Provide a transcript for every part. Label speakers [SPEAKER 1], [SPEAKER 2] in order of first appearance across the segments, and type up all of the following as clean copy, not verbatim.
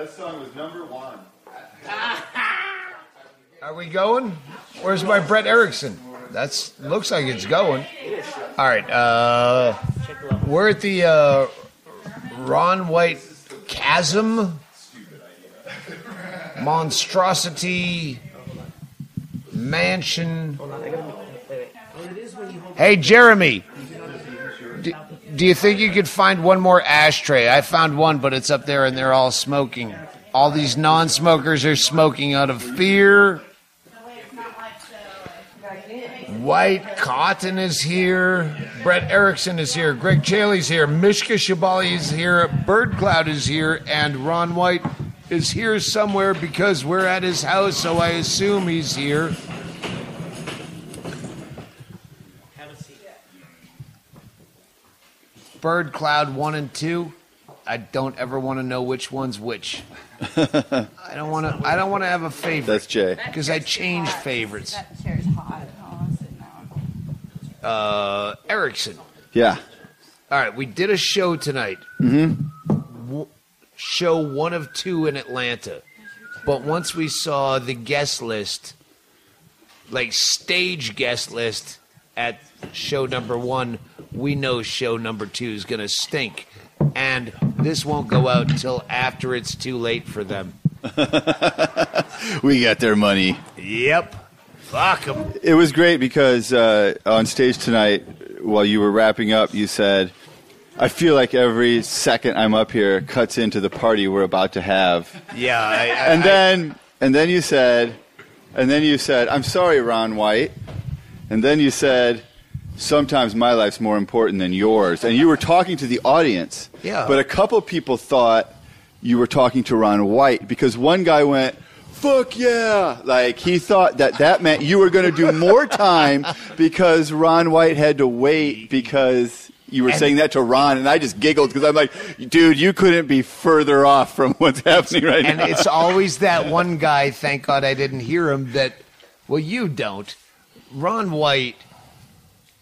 [SPEAKER 1] That song was #1.
[SPEAKER 2] Are we going? Where's my Brett Erickson? Looks like it's going. All right. We're at the Ron White Chasm Monstrosity Mansion. Hey, Jeremy. Do you think you could find one more ashtray? I found one, but it's up there and they're all smoking. All these non-smokers are smoking out of fear. Whitecotton is here. Brett Erickson is here. Ggreg Chaille's here. Mishka Shubaly is here. Birdcloud is here. And Ron White is here somewhere because we're at his house, so I assume he's here. Birdcloud 1 and 2. I don't ever want to know which one's which. I don't want to have a favorite.
[SPEAKER 1] That's Jay.
[SPEAKER 2] Because I change favorites.
[SPEAKER 3] That chair's hot. Oh, I'll sit down.
[SPEAKER 2] Erickson.
[SPEAKER 1] Yeah.
[SPEAKER 2] All right, we did a show tonight. Show 1 of 2 in Atlanta. But once we saw the guest list, like stage guest list at show number 1, we know show number 2 is going to stink. And this won't go out until after it's too late for them.
[SPEAKER 1] We got their money.
[SPEAKER 2] Yep. Fuck them.
[SPEAKER 1] It was great because on stage tonight, while you were wrapping up, you said, I feel like every second I'm up here cuts into the party we're about to have.
[SPEAKER 2] Yeah.
[SPEAKER 1] And then you said, I'm sorry, Ron White. And then you said, sometimes my life's more important than yours. And you were talking to the audience.
[SPEAKER 2] Yeah.
[SPEAKER 1] But a couple people thought you were talking to Ron White because one guy went, fuck yeah. Like, he thought that meant you were going to do more time because Ron White had to wait because you were saying that to Ron. And I just giggled because I'm like, dude, you couldn't be further off from what's happening right now.
[SPEAKER 2] And it's always that one guy, thank God I didn't hear him, that, well, you don't. Ron White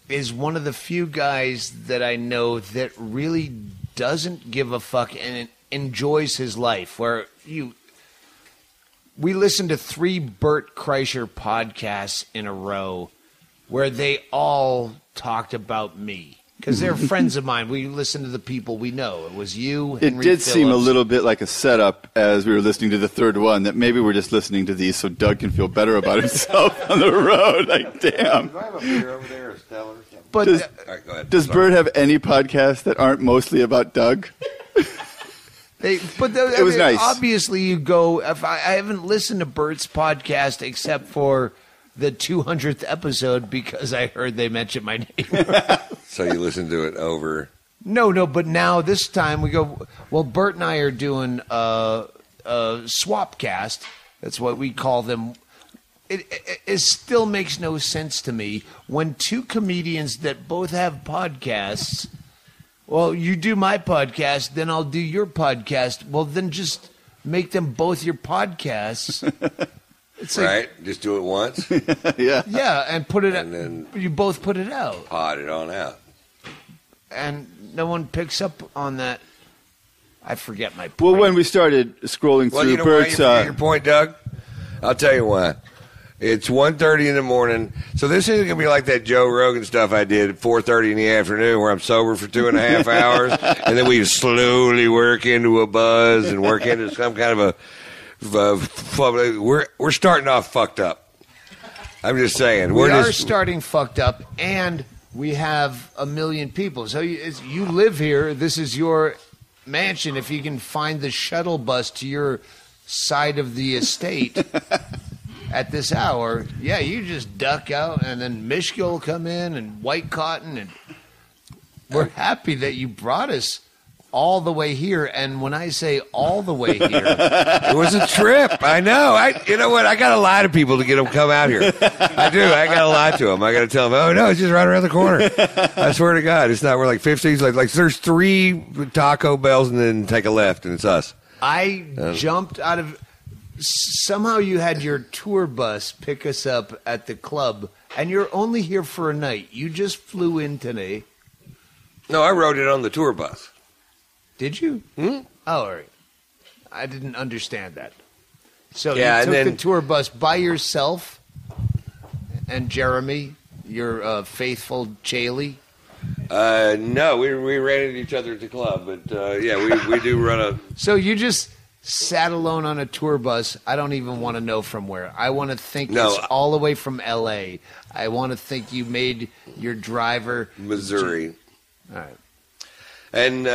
[SPEAKER 2] is one of the few guys that I know that really doesn't give a fuck and enjoys his life. We listened to 3 Bert Kreischer podcasts in a row where they all talked about me. Because they're friends of mine. We listen to the people we know. It was you, Henry
[SPEAKER 1] It did
[SPEAKER 2] Phillips.
[SPEAKER 1] seem a little bit like a setup as we were listening to the third one, that maybe we're just listening to these so Doug can feel better about himself on the road. Like, damn.
[SPEAKER 4] Do I have a beer over there, or Stella or something?
[SPEAKER 2] But
[SPEAKER 1] Does,
[SPEAKER 4] All right, go ahead.
[SPEAKER 1] does
[SPEAKER 4] Sorry.
[SPEAKER 1] Bert have any podcasts that aren't mostly about Doug?
[SPEAKER 2] it
[SPEAKER 1] was nice.
[SPEAKER 2] Obviously, you go. If I haven't listened to Bert's podcast except for the 200th episode because I heard they mentioned my name.
[SPEAKER 4] So you listen to it over.
[SPEAKER 2] No, but now this time we go. Well, Bert and I are doing a swapcast. That's what we call them. It still makes no sense to me when 2 comedians that both have podcasts. Well, you do my podcast, then I'll do your podcast. Well, then just make them both your podcasts. It's
[SPEAKER 4] Right? Just do it once,
[SPEAKER 1] Yeah.
[SPEAKER 2] Yeah, and put it.
[SPEAKER 4] And then-
[SPEAKER 2] you both put it out,
[SPEAKER 4] pot it on out.
[SPEAKER 2] and no one picks up on that. I forget my point.
[SPEAKER 1] Well, when we started scrolling
[SPEAKER 4] Well,
[SPEAKER 1] through
[SPEAKER 4] you know why you
[SPEAKER 1] Bert's...
[SPEAKER 4] forget your point, Doug? I'll tell you why. It's 1:30 in the morning, so this isn't going to be like that Joe Rogan stuff I did at 4:30 in the afternoon where I'm sober for 2.5 hours, and then we slowly work into a buzz and work into some kind of we're starting off fucked up. I'm just saying.
[SPEAKER 2] we are starting fucked up, and we have 1 million people. So you live here. This is your mansion. If you can find the shuttle bus to your side of the estate at this hour, yeah, you just duck out, and then Mishka will come in, and Whitecotton, and we're happy that you brought us all the way here. And when I say all the way here,
[SPEAKER 4] It was a trip. I know. You know what? I got to lie to people to get them to come out here. I do. I got to lie to them. I got to tell them, oh, no, it's just right around the corner. I swear to God. It's not. We're like 50s. Like there's 3 Taco Bells and then take a left, and it's us.
[SPEAKER 2] I jumped out of... Somehow you had your tour bus pick us up at the club, and you're only here for a night. You just flew in today.
[SPEAKER 4] No, I rode it on the tour bus.
[SPEAKER 2] Did you?
[SPEAKER 4] Hmm?
[SPEAKER 2] Oh, all right. I didn't understand that. So
[SPEAKER 4] Yeah,
[SPEAKER 2] you
[SPEAKER 4] and
[SPEAKER 2] took
[SPEAKER 4] then-
[SPEAKER 2] the tour bus by yourself, and Jeremy, your faithful Chaille.
[SPEAKER 4] No, we rented each other at the club, but yeah, we do run a.
[SPEAKER 2] So you just sat alone on a tour bus. I don't even want to know from where. I want to think
[SPEAKER 4] No.
[SPEAKER 2] it's all the way from L.A. I want to think you made your driver
[SPEAKER 4] Missouri.
[SPEAKER 2] All right.
[SPEAKER 4] And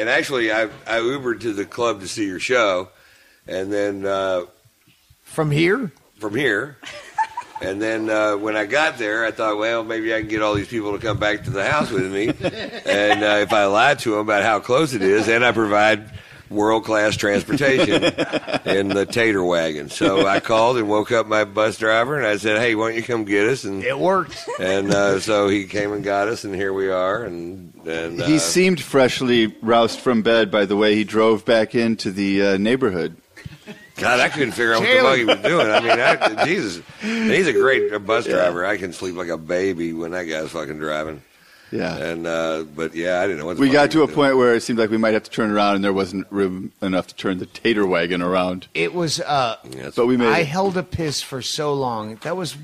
[SPEAKER 4] actually, I Ubered to the club to see your show, and then
[SPEAKER 2] From here?
[SPEAKER 4] from here, and then when I got there, I thought, well, maybe I can get all these people to come back to the house with me, and if I lied to them about how close it is, and I provide world-class transportation in the Tater wagon. So I called and woke up my bus driver, and I said, hey, why don't you come get us? And
[SPEAKER 2] It worked.
[SPEAKER 4] and so he came and got us, and here we are. And
[SPEAKER 1] He seemed freshly roused from bed by the way he drove back into the neighborhood.
[SPEAKER 4] God, I couldn't figure out what the fuck he was doing. I mean, Jesus, and he's a great bus driver. I can sleep like a baby when that guy's fucking driving.
[SPEAKER 1] Yeah.
[SPEAKER 4] And but yeah, I didn't know what. The
[SPEAKER 1] We
[SPEAKER 4] fuck
[SPEAKER 1] got
[SPEAKER 4] he
[SPEAKER 1] to a
[SPEAKER 4] was
[SPEAKER 1] point where it seemed like we might have to turn around, and there wasn't room enough to turn the Tater wagon around.
[SPEAKER 2] It was,
[SPEAKER 4] doing.
[SPEAKER 1] But we made
[SPEAKER 2] I
[SPEAKER 1] it.
[SPEAKER 2] held a piss for so long. That was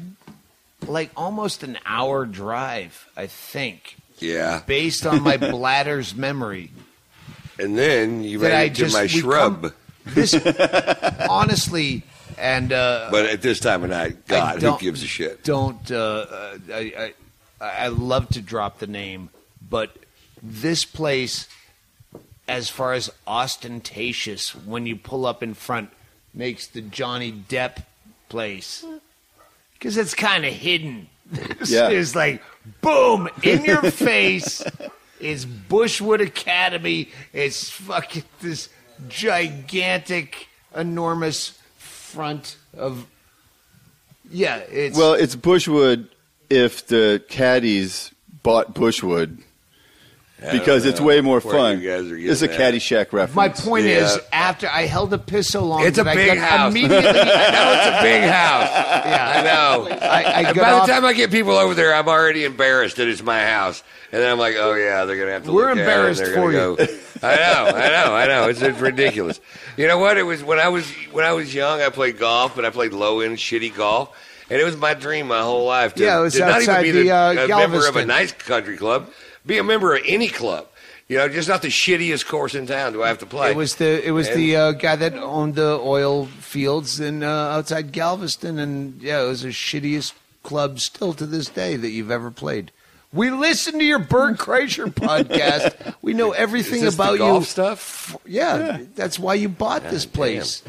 [SPEAKER 2] like almost an hour drive, I think,
[SPEAKER 4] Yeah,
[SPEAKER 2] based on my bladder's memory.
[SPEAKER 4] and then you
[SPEAKER 2] That
[SPEAKER 4] made
[SPEAKER 2] I
[SPEAKER 4] it to
[SPEAKER 2] just-
[SPEAKER 4] my
[SPEAKER 2] we
[SPEAKER 4] shrub.
[SPEAKER 2] come- This, honestly, and
[SPEAKER 4] But at this time of night, God, who
[SPEAKER 2] don't-
[SPEAKER 4] gives a shit?
[SPEAKER 2] don't. I love to drop the name, but this place, as far as ostentatious, when you pull up in front, makes the Johnny Depp place because it's kind of hidden.
[SPEAKER 1] Yeah.
[SPEAKER 2] It's like boom in your face. It's Bushwood Academy. It's fucking this gigantic, enormous front of. Yeah, it's
[SPEAKER 1] Well, it's Bushwood if the caddies bought Bushwood, because it's way more
[SPEAKER 4] where
[SPEAKER 1] fun.
[SPEAKER 4] you guys are getting
[SPEAKER 1] It's a
[SPEAKER 4] at.
[SPEAKER 1] Caddyshack reference.
[SPEAKER 2] my point
[SPEAKER 4] Yeah.
[SPEAKER 2] is, after I held the piss so long,
[SPEAKER 4] It's a
[SPEAKER 2] that I
[SPEAKER 4] big
[SPEAKER 2] got
[SPEAKER 4] house.
[SPEAKER 2] immediately.
[SPEAKER 4] I know it's a big house.
[SPEAKER 2] Yeah,
[SPEAKER 4] I know.
[SPEAKER 2] I
[SPEAKER 4] And
[SPEAKER 2] got
[SPEAKER 4] by
[SPEAKER 2] off.
[SPEAKER 4] the time I get people over there, I'm already embarrassed that it's my house. And then I'm like, oh, yeah, they're going to have to
[SPEAKER 2] We're
[SPEAKER 4] look at it, and
[SPEAKER 2] embarrassed
[SPEAKER 4] they're
[SPEAKER 2] for
[SPEAKER 4] gonna
[SPEAKER 2] you.
[SPEAKER 4] go. I know. It's ridiculous. You know what? It was when I was young, I played golf, but I played low-end, shitty golf. And it was my dream my whole life to,
[SPEAKER 2] Yeah, it was
[SPEAKER 4] to not even
[SPEAKER 2] outside
[SPEAKER 4] be
[SPEAKER 2] the,
[SPEAKER 4] a member of a
[SPEAKER 2] Galveston.
[SPEAKER 4] nice country club, be a member of any club. You know, just not the shittiest course in town do I have to play.
[SPEAKER 2] It was the guy that owned the oil fields in outside Galveston, and yeah, it was the shittiest club still to this day that you've ever played. We listen to your Bert Kreischer podcast. We know everything
[SPEAKER 4] Is this
[SPEAKER 2] about
[SPEAKER 4] the golf
[SPEAKER 2] you.
[SPEAKER 4] stuff?
[SPEAKER 2] Yeah, that's why you bought this place.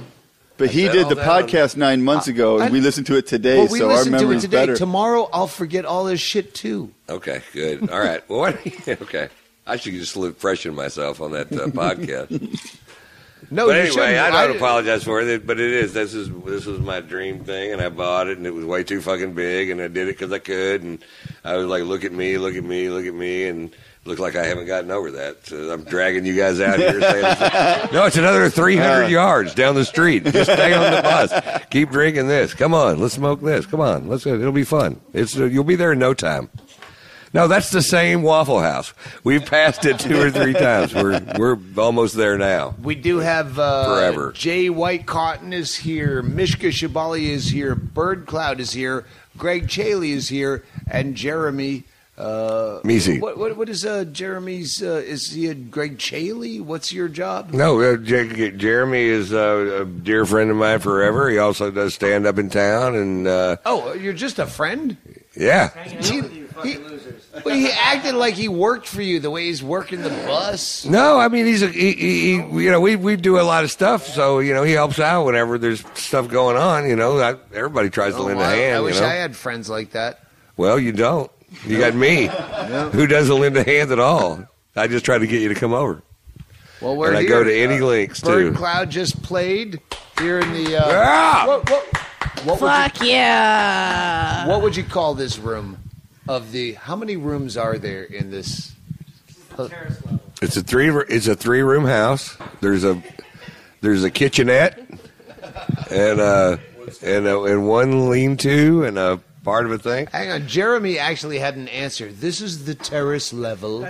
[SPEAKER 1] But he
[SPEAKER 4] said
[SPEAKER 1] did
[SPEAKER 4] all
[SPEAKER 1] the
[SPEAKER 4] that on-
[SPEAKER 1] podcast 9 months ago, and we listened to it today,
[SPEAKER 2] Well, we
[SPEAKER 1] so our
[SPEAKER 2] listened to it
[SPEAKER 1] memory's
[SPEAKER 2] today.
[SPEAKER 1] better.
[SPEAKER 2] Tomorrow, I'll forget all this shit too.
[SPEAKER 4] Okay, good. All right. Well, okay. I should just freshen myself on that podcast.
[SPEAKER 2] No,
[SPEAKER 4] But
[SPEAKER 2] you
[SPEAKER 4] anyway,
[SPEAKER 2] shouldn't.
[SPEAKER 4] I don't apologize for it. But it is. This was my dream thing, and I bought it, and it was way too fucking big, and I did it because I could, and I was like, look at me, and look like I haven't gotten over that. So I'm dragging you guys out here. Saying, no, it's another 300 yards down the street. Just stay on the bus. Keep drinking this. Come on, let's smoke this. Come on, let's. It'll be fun. You'll be there in no time. No, that's the same Waffle House. We've passed it 2 or 3 times. We're almost there now.
[SPEAKER 2] We do have
[SPEAKER 4] Forever.
[SPEAKER 2] Jay Whitecotton is here. Mishka Shubaly is here. Birdcloud is here. Ggreg Chaille is here, and Jeremy.
[SPEAKER 4] Measy.
[SPEAKER 2] What is Jeremy's? Is he a Ggreg Chaille? What's your job?
[SPEAKER 4] No, Jeremy is a dear friend of mine forever. He also does stand up in town, and
[SPEAKER 2] Oh, you're just a friend.
[SPEAKER 4] yeah,
[SPEAKER 2] But he acted like he worked for you the way he's working the bus.
[SPEAKER 4] no, I mean he you know we do a lot of stuff, so you know he helps out whenever there's stuff going on. You know, everybody tries to lend a hand.
[SPEAKER 2] I wish
[SPEAKER 4] you know?
[SPEAKER 2] I had friends like that.
[SPEAKER 4] Well, you don't. You got me, who doesn't lend a hand at all. I just try to get you to come over,
[SPEAKER 2] Well, we're
[SPEAKER 4] and I
[SPEAKER 2] here.
[SPEAKER 4] go to any lengths too.
[SPEAKER 2] Birdcloud just played here in the.
[SPEAKER 4] Ah!
[SPEAKER 2] What
[SPEAKER 3] Fuck yeah!
[SPEAKER 2] what would you call this room? Of the how many rooms are there in this?
[SPEAKER 4] It's a 3-room house. There's a kitchenette and one lean-to and a part of a thing.
[SPEAKER 2] Hang on, Jeremy actually had an answer. This is the terrace level.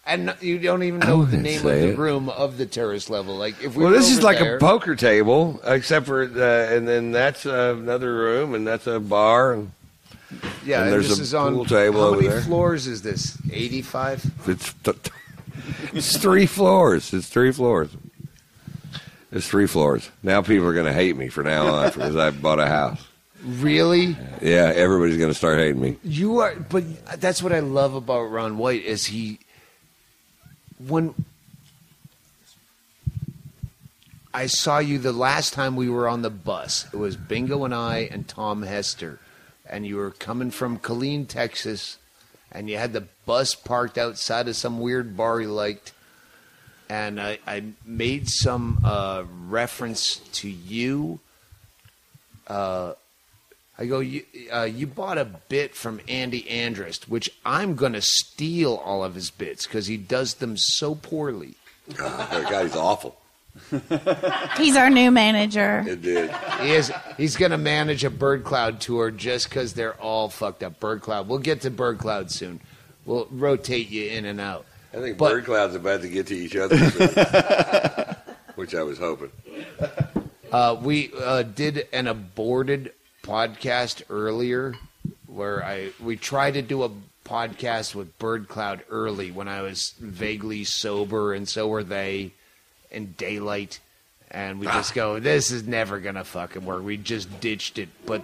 [SPEAKER 2] And you don't even know the name of
[SPEAKER 4] say
[SPEAKER 2] the
[SPEAKER 4] it.
[SPEAKER 2] room of the terrace level. Like if we
[SPEAKER 4] Well,
[SPEAKER 2] were
[SPEAKER 4] this is
[SPEAKER 2] over
[SPEAKER 4] like
[SPEAKER 2] there,
[SPEAKER 4] a poker table, except for, and then that's another room, and that's a bar, and
[SPEAKER 2] yeah,
[SPEAKER 4] and there's
[SPEAKER 2] this
[SPEAKER 4] a
[SPEAKER 2] is on,
[SPEAKER 4] pool table
[SPEAKER 2] how
[SPEAKER 4] over
[SPEAKER 2] many
[SPEAKER 4] there.
[SPEAKER 2] floors is this? 85?
[SPEAKER 4] It's 3 floors. It's 3 floors. It's 3 floors. Now people are going to hate me from now on because I bought a house.
[SPEAKER 2] Really?
[SPEAKER 4] Yeah, everybody's going to start hating me.
[SPEAKER 2] You are, but that's what I love about Ron White is when I saw you the last time we were on the bus, it was Bingo and I and Tom Hester, and you were coming from Killeen, Texas, and you had the bus parked outside of some weird bar you liked, and I made some reference to you. I go, you bought a bit from Andy Andrist, which I'm going to steal all of his bits because he does them so poorly.
[SPEAKER 4] That guy's awful.
[SPEAKER 3] He's our new manager.
[SPEAKER 4] It did.
[SPEAKER 2] He's going to manage a Birdcloud tour just because they're all fucked up. Birdcloud. We'll get to Birdcloud soon. We'll rotate you in and out.
[SPEAKER 4] I think Birdcloud's about to get to each other soon, which I was hoping.
[SPEAKER 2] We did an aborted podcast earlier where we tried to do a podcast with Birdcloud early when I was vaguely sober, and so were they, in daylight, and we just go, this is never gonna fucking work. We just ditched it. But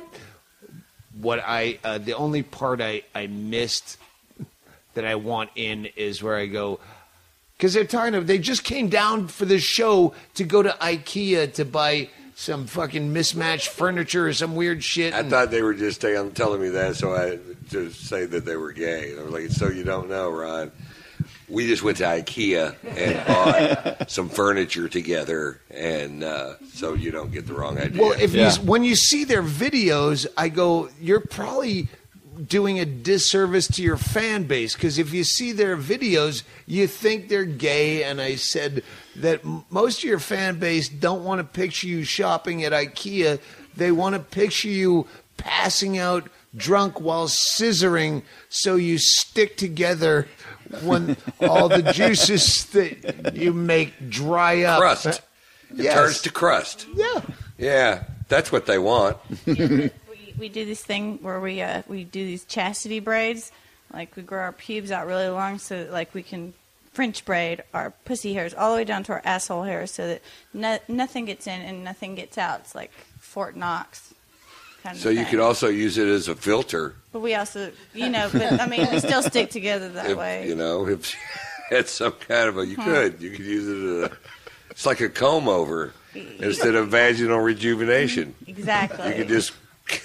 [SPEAKER 2] what the only part I missed that I want in is where I go, because they just came down for this show to go to IKEA to buy some fucking mismatched furniture or some weird shit.
[SPEAKER 4] I thought they were just telling me that so I to say that they were gay. I was like, so you don't know, Ron. We just went to IKEA and bought some furniture together, and so you don't get the wrong idea.
[SPEAKER 2] Well, when you see their videos, I go, you're probably doing a disservice to your fan base, because if you see their videos, you think they're gay, and I said that most of your fan base don't want to picture you shopping at IKEA. They want to picture you passing out drunk while scissoring so you stick together when all the juices that you make dry up.
[SPEAKER 4] Crust. It turns to crust.
[SPEAKER 2] Yeah.
[SPEAKER 4] Yeah, that's what they want.
[SPEAKER 3] We do this thing where we do these chastity braids. Like, we grow our pubes out really long so that, like, we can French braid our pussy hairs all the way down to our asshole hairs so that nothing gets in and nothing gets out. It's like Fort Knox kind of
[SPEAKER 4] So you
[SPEAKER 3] thing.
[SPEAKER 4] could also use it as a filter.
[SPEAKER 3] But we also, but I mean, we still stick together that way.
[SPEAKER 4] If it's some kind of you could use it as it's like a comb over instead of vaginal rejuvenation.
[SPEAKER 3] Exactly.
[SPEAKER 4] You could just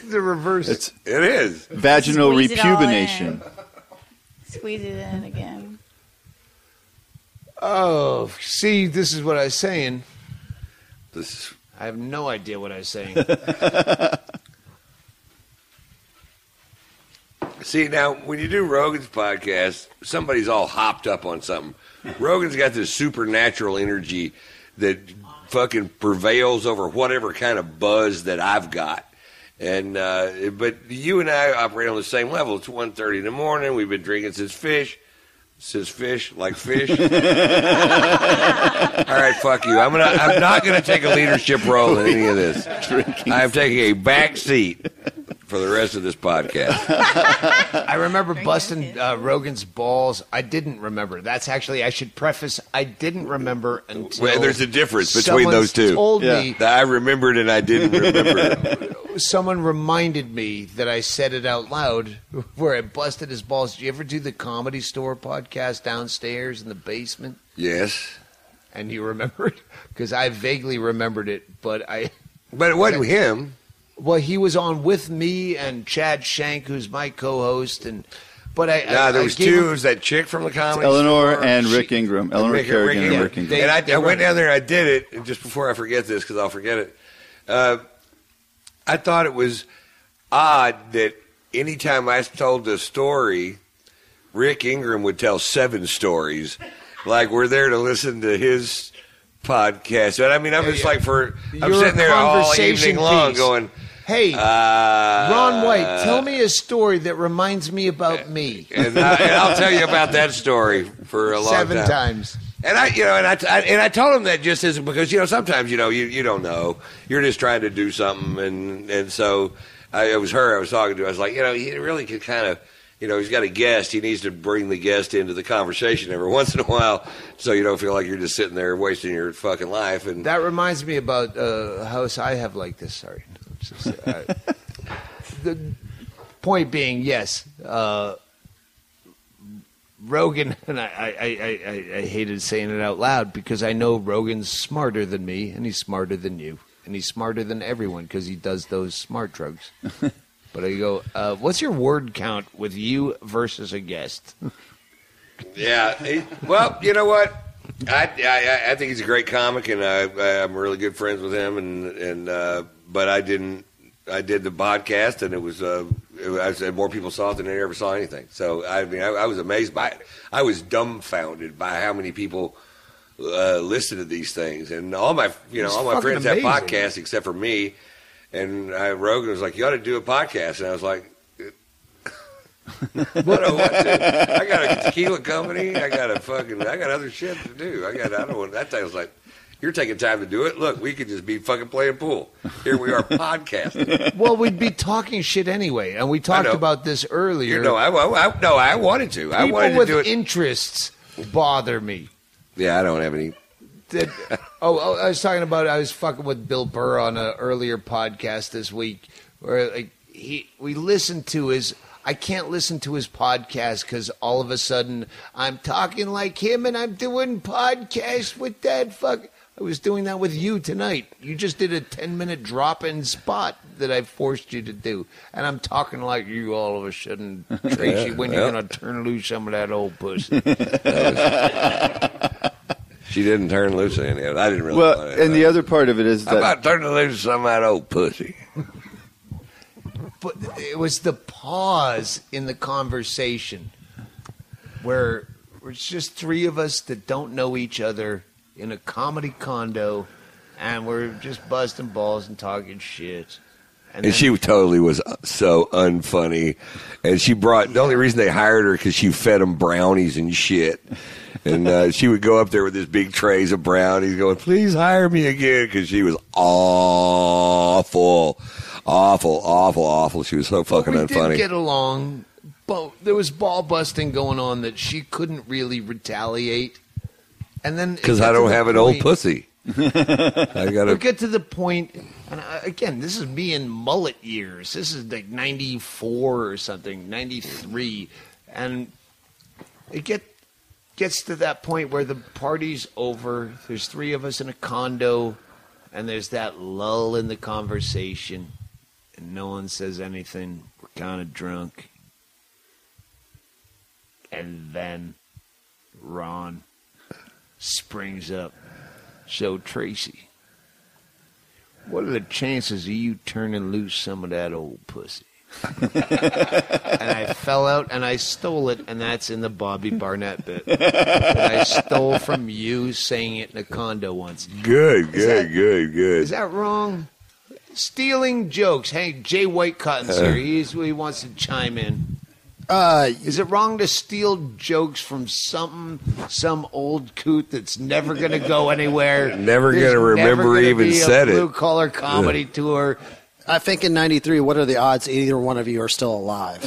[SPEAKER 2] The reverse.
[SPEAKER 4] it is
[SPEAKER 1] Vaginal
[SPEAKER 3] Squeeze it all
[SPEAKER 1] repubination.
[SPEAKER 3] Squeeze it in again.
[SPEAKER 2] Oh, see, this is what I was saying.
[SPEAKER 4] this.
[SPEAKER 2] I have no idea what I was saying.
[SPEAKER 4] See, now when you do Rogan's podcast, somebody's all hopped up on something. Rogan's got this supernatural energy that fucking prevails over whatever kind of buzz that I've got. And but you and I operate on the same level. It's 1:30 in the morning. We've been drinking since fish. Says fish, like fish. All right, fuck you. I'm not gonna take a leadership role in any of this. I'm taking a back seat for the rest of this podcast.
[SPEAKER 2] I remember busting Rogan's balls. I didn't remember. That's actually, I should preface, I didn't remember until
[SPEAKER 4] Well, there's a difference between
[SPEAKER 2] someone
[SPEAKER 4] those two.
[SPEAKER 2] Told me,
[SPEAKER 4] I remembered and I didn't remember.
[SPEAKER 2] someone reminded me that I said it out loud where I busted his balls. Did you ever do the Comedy Store podcast downstairs in the basement?
[SPEAKER 4] Yes.
[SPEAKER 2] And you remember it? Because I vaguely remembered it, but
[SPEAKER 4] it wasn't him.
[SPEAKER 2] Well, he was on with me and Chad Shank, who's my co-host, but
[SPEAKER 4] there was
[SPEAKER 2] gave
[SPEAKER 4] two.
[SPEAKER 2] him-
[SPEAKER 4] It was that chick from the comedy
[SPEAKER 1] Eleanor
[SPEAKER 4] store.
[SPEAKER 1] and Rick Ingram. Eleanor
[SPEAKER 4] Rick
[SPEAKER 1] Kerrigan and
[SPEAKER 4] Ingram.
[SPEAKER 1] Rick Ingram.
[SPEAKER 4] And I
[SPEAKER 2] They
[SPEAKER 4] went
[SPEAKER 2] were-
[SPEAKER 4] down there and I did it. And just before I forget this, because I'll forget it, I thought it was odd that anytime I told the story, Rick Ingram would tell 7 stories. Like we're there to listen to his podcast. And I mean, I'm just like I'm
[SPEAKER 2] You're
[SPEAKER 4] sitting there
[SPEAKER 2] a
[SPEAKER 4] all
[SPEAKER 2] conversation
[SPEAKER 4] evening long
[SPEAKER 2] piece.
[SPEAKER 4] going,
[SPEAKER 2] Hey, Ron White, tell me a story that reminds me about me.
[SPEAKER 4] And I'll tell you about that story for a long time.
[SPEAKER 2] 7 times.
[SPEAKER 4] And I told him that just as because sometimes you don't know, you're just trying to do something, and so it was her I was talking to. I was like, he really could kind of, he's got a guest. He needs to bring the guest into the conversation every once in a while, so you don't feel like you're just sitting there wasting your fucking life. And
[SPEAKER 2] that reminds me about a house I have like this. Sorry, the point being, yes. Rogan, and I hated saying it out loud because I know Rogan's smarter than me, and he's smarter than you, and he's smarter than everyone because he does those smart drugs. But I go, what's your word count with you versus a guest?
[SPEAKER 4] Yeah, well, you know what? I think he's a great comic, and I'm really good friends with him, and but I did the podcast, and it was. I said more people saw it than they ever saw anything. So I was amazed by it. I was dumbfounded by how many people listen to these things, and all my friends have podcasts except for me. And Rogan was like, "You ought to do a podcast," and I was like, "What? I got a tequila company. I got other shit to do. I don't want that." I was like. You're taking time to do it. Look, we could just be fucking playing pool. Here we are podcasting.
[SPEAKER 2] Well, we'd be talking shit anyway, and we talked about this earlier.
[SPEAKER 4] I wanted to. I wanted to do it.
[SPEAKER 2] People with interests bother me.
[SPEAKER 4] Yeah, I don't have any.
[SPEAKER 2] I was talking about. I was fucking with Bill Burr on an earlier podcast this week, where we listened to his. I can't listen to his podcast because all of a sudden I'm talking like him and I'm doing podcasts with that fuck. I was doing that with you tonight. You just did a 10-minute drop-in spot that I forced you to do. And I'm talking like you all of a sudden, Tracy, when you're going to turn loose some of that old pussy.
[SPEAKER 4] She didn't turn loose any of it. I didn't really
[SPEAKER 1] want
[SPEAKER 4] it.
[SPEAKER 1] And the other part of it is that...
[SPEAKER 4] How about turning loose some of that old pussy?
[SPEAKER 2] But it was the pause in the conversation where it's just 3 of us that don't know each other in a comedy condo, and we're just busting balls and talking shit.
[SPEAKER 4] And she totally was so unfunny. And she brought, the only reason they hired her because she fed them brownies and shit. And she would go up there with this big trays of brownies going, please hire me again, because she was awful. She was so fucking unfunny.
[SPEAKER 2] We did get along, but there was ball busting going on that she couldn't really retaliate. And then
[SPEAKER 4] because I don't have an old pussy.
[SPEAKER 2] I got to get to the point. And again, this is me in mullet years. This is like 94 or something, 93, and it gets to that point where the party's over. There's 3 of us in a condo, and there's that lull in the conversation. And no one says anything. We're kind of drunk. And then Ron springs up. So, Tracy, what are the chances of you turning loose some of that old pussy? And I fell out and I stole it, and that's in the Bobby Barnett bit. That I stole from you saying it in a condo once.
[SPEAKER 4] Good.
[SPEAKER 2] Is that wrong? Stealing jokes. Hey, Jay Whitecotton's here. He wants to chime in. Is it wrong to steal jokes from some old coot that's never going to go anywhere?
[SPEAKER 4] Never going to remember he even said it.
[SPEAKER 2] Blue collar comedy tour.
[SPEAKER 5] I think in '93, what are the odds either one of you are still alive?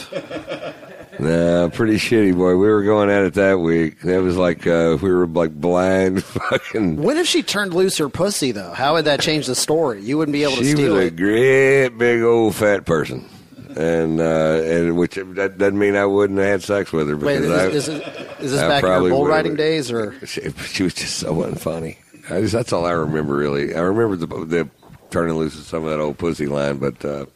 [SPEAKER 4] Nah, pretty shitty, boy. We were going at it that week. That was like we were like blind fucking.
[SPEAKER 5] When if she turned loose her pussy, though? How would that change the story? You wouldn't be able to steal it.
[SPEAKER 4] She was a great big old fat person. And which that doesn't mean I wouldn't have had sex with her.
[SPEAKER 5] Wait, is this back in her bull riding days, or
[SPEAKER 4] she was just so unfunny? That's all I remember, really. I remember the turning loose of some of that old pussy line, but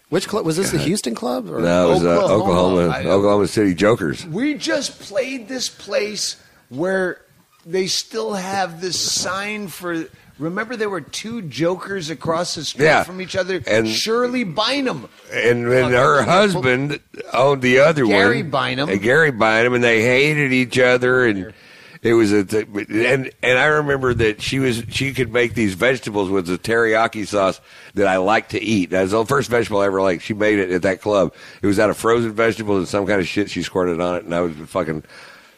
[SPEAKER 5] which club was this? The Houston club? Or?
[SPEAKER 4] No, it was Oklahoma City Jokers.
[SPEAKER 2] We just played this place where they still have this sign for. Remember, there were 2 jokers across the street from each other. And Shirley Bynum.
[SPEAKER 4] And her husband owned the other
[SPEAKER 2] Gary
[SPEAKER 4] one.
[SPEAKER 2] Bynum.
[SPEAKER 4] Gary Bynum, and they hated each other. And It was and I remember that she could make these vegetables with the teriyaki sauce that I like to eat. That was the first vegetable I ever liked. She made it at that club. It was out of frozen vegetables and some kind of shit she squirted on it, and I was fucking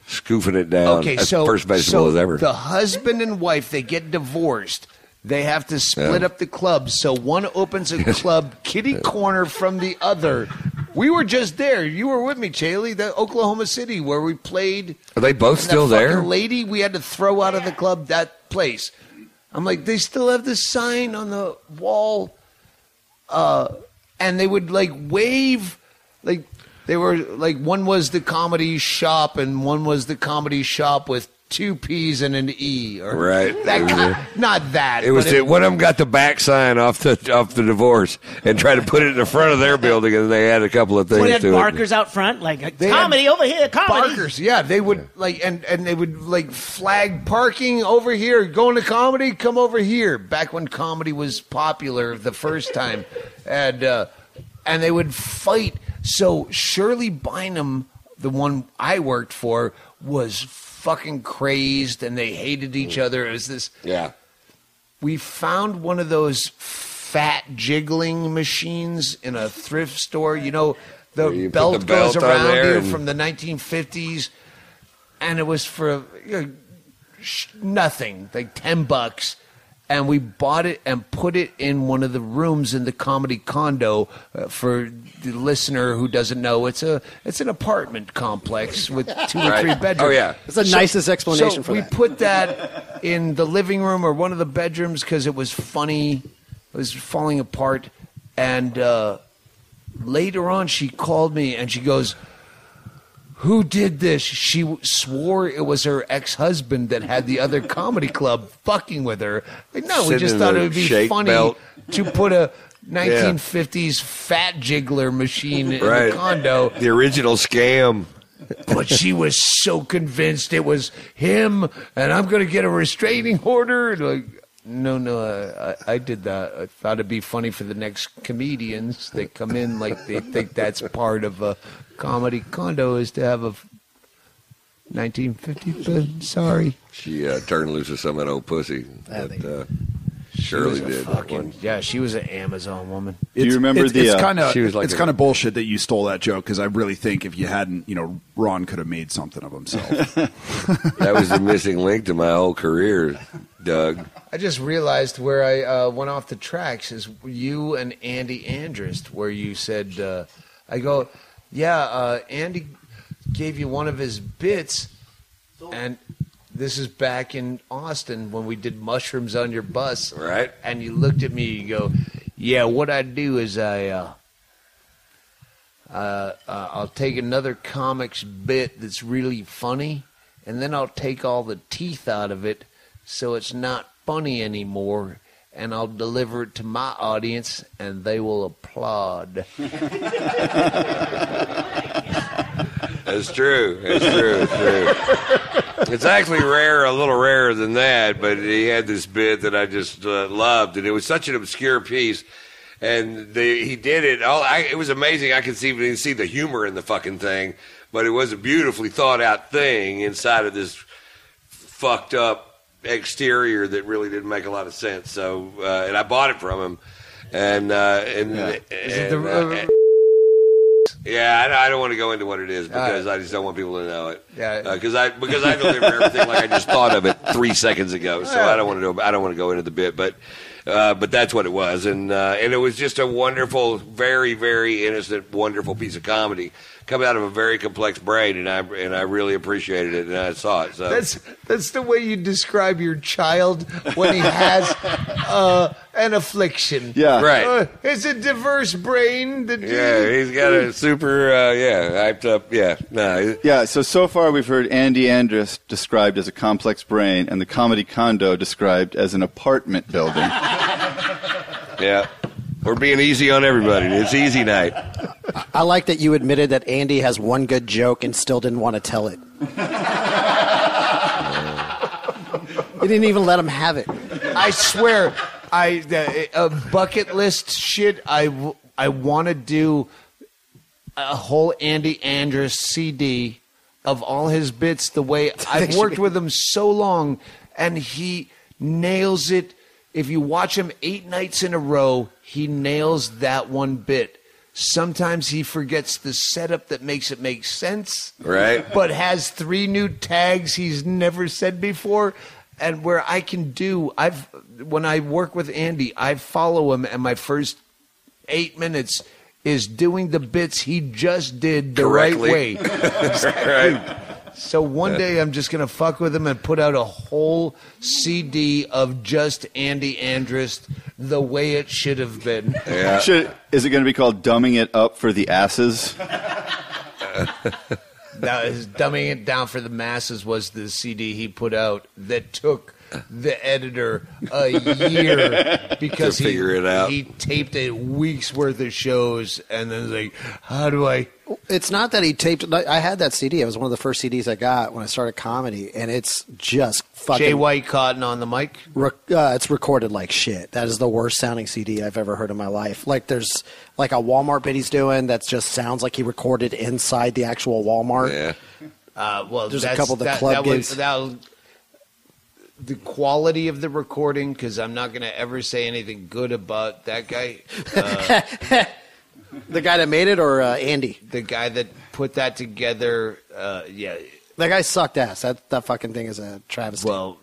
[SPEAKER 4] scoofing it down.
[SPEAKER 2] Okay,
[SPEAKER 4] That's
[SPEAKER 2] so
[SPEAKER 4] the first vegetable as ever.
[SPEAKER 2] The husband and wife, they get divorced. They have to split up the clubs. So one opens a club kitty corner from the other. We were just there. You were with me, Chaille, the Oklahoma City, where we played.
[SPEAKER 4] Are they both still there?
[SPEAKER 2] Lady, we had to throw out of the club that place. I'm like, they still have the sign on the wall, and they would like wave, like they were like one was the comedy shop and one was the comedy shop with 2 P's and an E, or
[SPEAKER 4] right?
[SPEAKER 2] Not that.
[SPEAKER 4] It was one of them got the back sign off the divorce and tried to put it in the front of their building, and they had a couple of things.
[SPEAKER 6] They had
[SPEAKER 4] to
[SPEAKER 6] barkers out front, like comedy over here, comedy.
[SPEAKER 2] Barkers, yeah, they would like, and they would like flag parking over here. Going to comedy, come over here. Back when comedy was popular the first time, and they would fight. So Shirley Bynum, the one I worked for, was fucking crazed, and they hated each other. It was this.
[SPEAKER 4] Yeah.
[SPEAKER 2] We found one of those fat jiggling machines in a thrift store. You know, the belt goes around you from the 1950s, and it was for nothing, like $10. And we bought it and put it in one of the rooms in the comedy condo. For the listener who doesn't know, it's an apartment complex with 2 or 3 bedrooms.
[SPEAKER 4] Oh yeah,
[SPEAKER 5] it's the nicest explanation for
[SPEAKER 2] that.
[SPEAKER 5] that.
[SPEAKER 2] We put that in the living room or one of the bedrooms because it was funny. It was falling apart. And later on, she called me and she goes, "Who did this?" She swore it was her ex-husband that had the other comedy club fucking with her. Like, no, we just thought it would be funny to put a 1950s fat jiggler machine in the condo.
[SPEAKER 4] The original scam.
[SPEAKER 2] But she was so convinced it was him, and I'm going to get a restraining order. Like, no, I did that. I thought it'd be funny for the next comedians that come in, like they think that's part of a comedy condo is to have a 1950s. But sorry,
[SPEAKER 4] she turned loose with some of that old pussy. That, Shirley did.
[SPEAKER 2] Yeah, she was an Amazon woman.
[SPEAKER 1] Do you remember
[SPEAKER 7] it's kind of bullshit that you stole that joke, because I really think if you hadn't, Ron could have made something of himself.
[SPEAKER 4] That was the missing link to my whole career, Doug.
[SPEAKER 2] I just realized where I went off the tracks is you and Andy Andrist, where you said, I go, Andy gave you one of his bits, and this is back in Austin when we did Mushrooms on Your Bus.
[SPEAKER 4] Right.
[SPEAKER 2] And you looked at me, you go, yeah, what I do is I'll take another comic's bit that's really funny, and then I'll take all the teeth out of it so it's not funny anymore, and I'll deliver it to my audience, and they will applaud.
[SPEAKER 4] It's true. It's actually a little rarer than that, but he had this bit that I just loved, and it was such an obscure piece, and he did it. It was amazing. I could even see the humor in the fucking thing, but it was a beautifully thought out thing inside of this fucked up exterior that really didn't make a lot of sense. So, and I bought it from him, Yeah, I don't want to go into what it is because I just don't want people to know it.
[SPEAKER 2] Yeah,
[SPEAKER 4] because I deliver everything like I just thought of it 3 seconds ago. So I don't want to go into the bit, but that's what it was, and it was just a wonderful, very, very innocent, wonderful piece of comedy coming out of a very complex brain, and I really appreciated it, and I saw it. So
[SPEAKER 2] that's the way you describe your child when he has an affliction.
[SPEAKER 1] Yeah,
[SPEAKER 4] right.
[SPEAKER 2] It's a diverse brain.
[SPEAKER 4] He's got a super hyped up. Yeah,
[SPEAKER 1] So far we've heard Andy Andrist described as a complex brain, and the comedy condo described as an apartment building.
[SPEAKER 4] Yeah. We're being easy on everybody. It's easy night.
[SPEAKER 5] I like that you admitted that Andy has one good joke and still didn't want to tell it. You didn't even let him have it.
[SPEAKER 2] I swear, bucket list shit. I want to do a whole Andy Andrist CD of all his bits the way I've worked with him so long, and he nails it. If you watch him 8 nights in a row, he nails that one bit. Sometimes he forgets the setup that makes it make sense.
[SPEAKER 4] Right.
[SPEAKER 2] But has 3 new tags he's never said before. And where I can do, when I work with Andy, I follow him, and my first 8 minutes is doing the bits he just did the
[SPEAKER 4] Correctly.
[SPEAKER 2] right way. Exactly. So one day I'm just going to fuck with him and put out a whole CD of just Andy Andrist the way it should have been.
[SPEAKER 4] Yeah.
[SPEAKER 1] Is it going to be called Dumbing It Up for the Asses?
[SPEAKER 2] Now, his Dumbing It Down for the Masses was the CD he put out that took the editor a year because
[SPEAKER 4] To figure it out.
[SPEAKER 2] He taped a week's worth of shows and then like, how do I...
[SPEAKER 5] It's not that he taped. I had that CD. It was one of the first CDs I got when I started comedy, and it's just fucking.
[SPEAKER 2] Jay Whitecotton on the mic.
[SPEAKER 5] It's recorded like shit. That is the worst sounding CD I've ever heard in my life. Like there's like a Walmart bit he's doing that just sounds like he recorded inside the actual Walmart.
[SPEAKER 4] Yeah.
[SPEAKER 2] Well,
[SPEAKER 5] There's a couple of the club gigs.
[SPEAKER 2] The quality of the recording, because I'm not going to ever say anything good about that guy.
[SPEAKER 5] The guy that made it, or Andy?
[SPEAKER 2] The guy that put that together, yeah.
[SPEAKER 5] That guy sucked ass. That fucking thing is a travesty.
[SPEAKER 2] Well,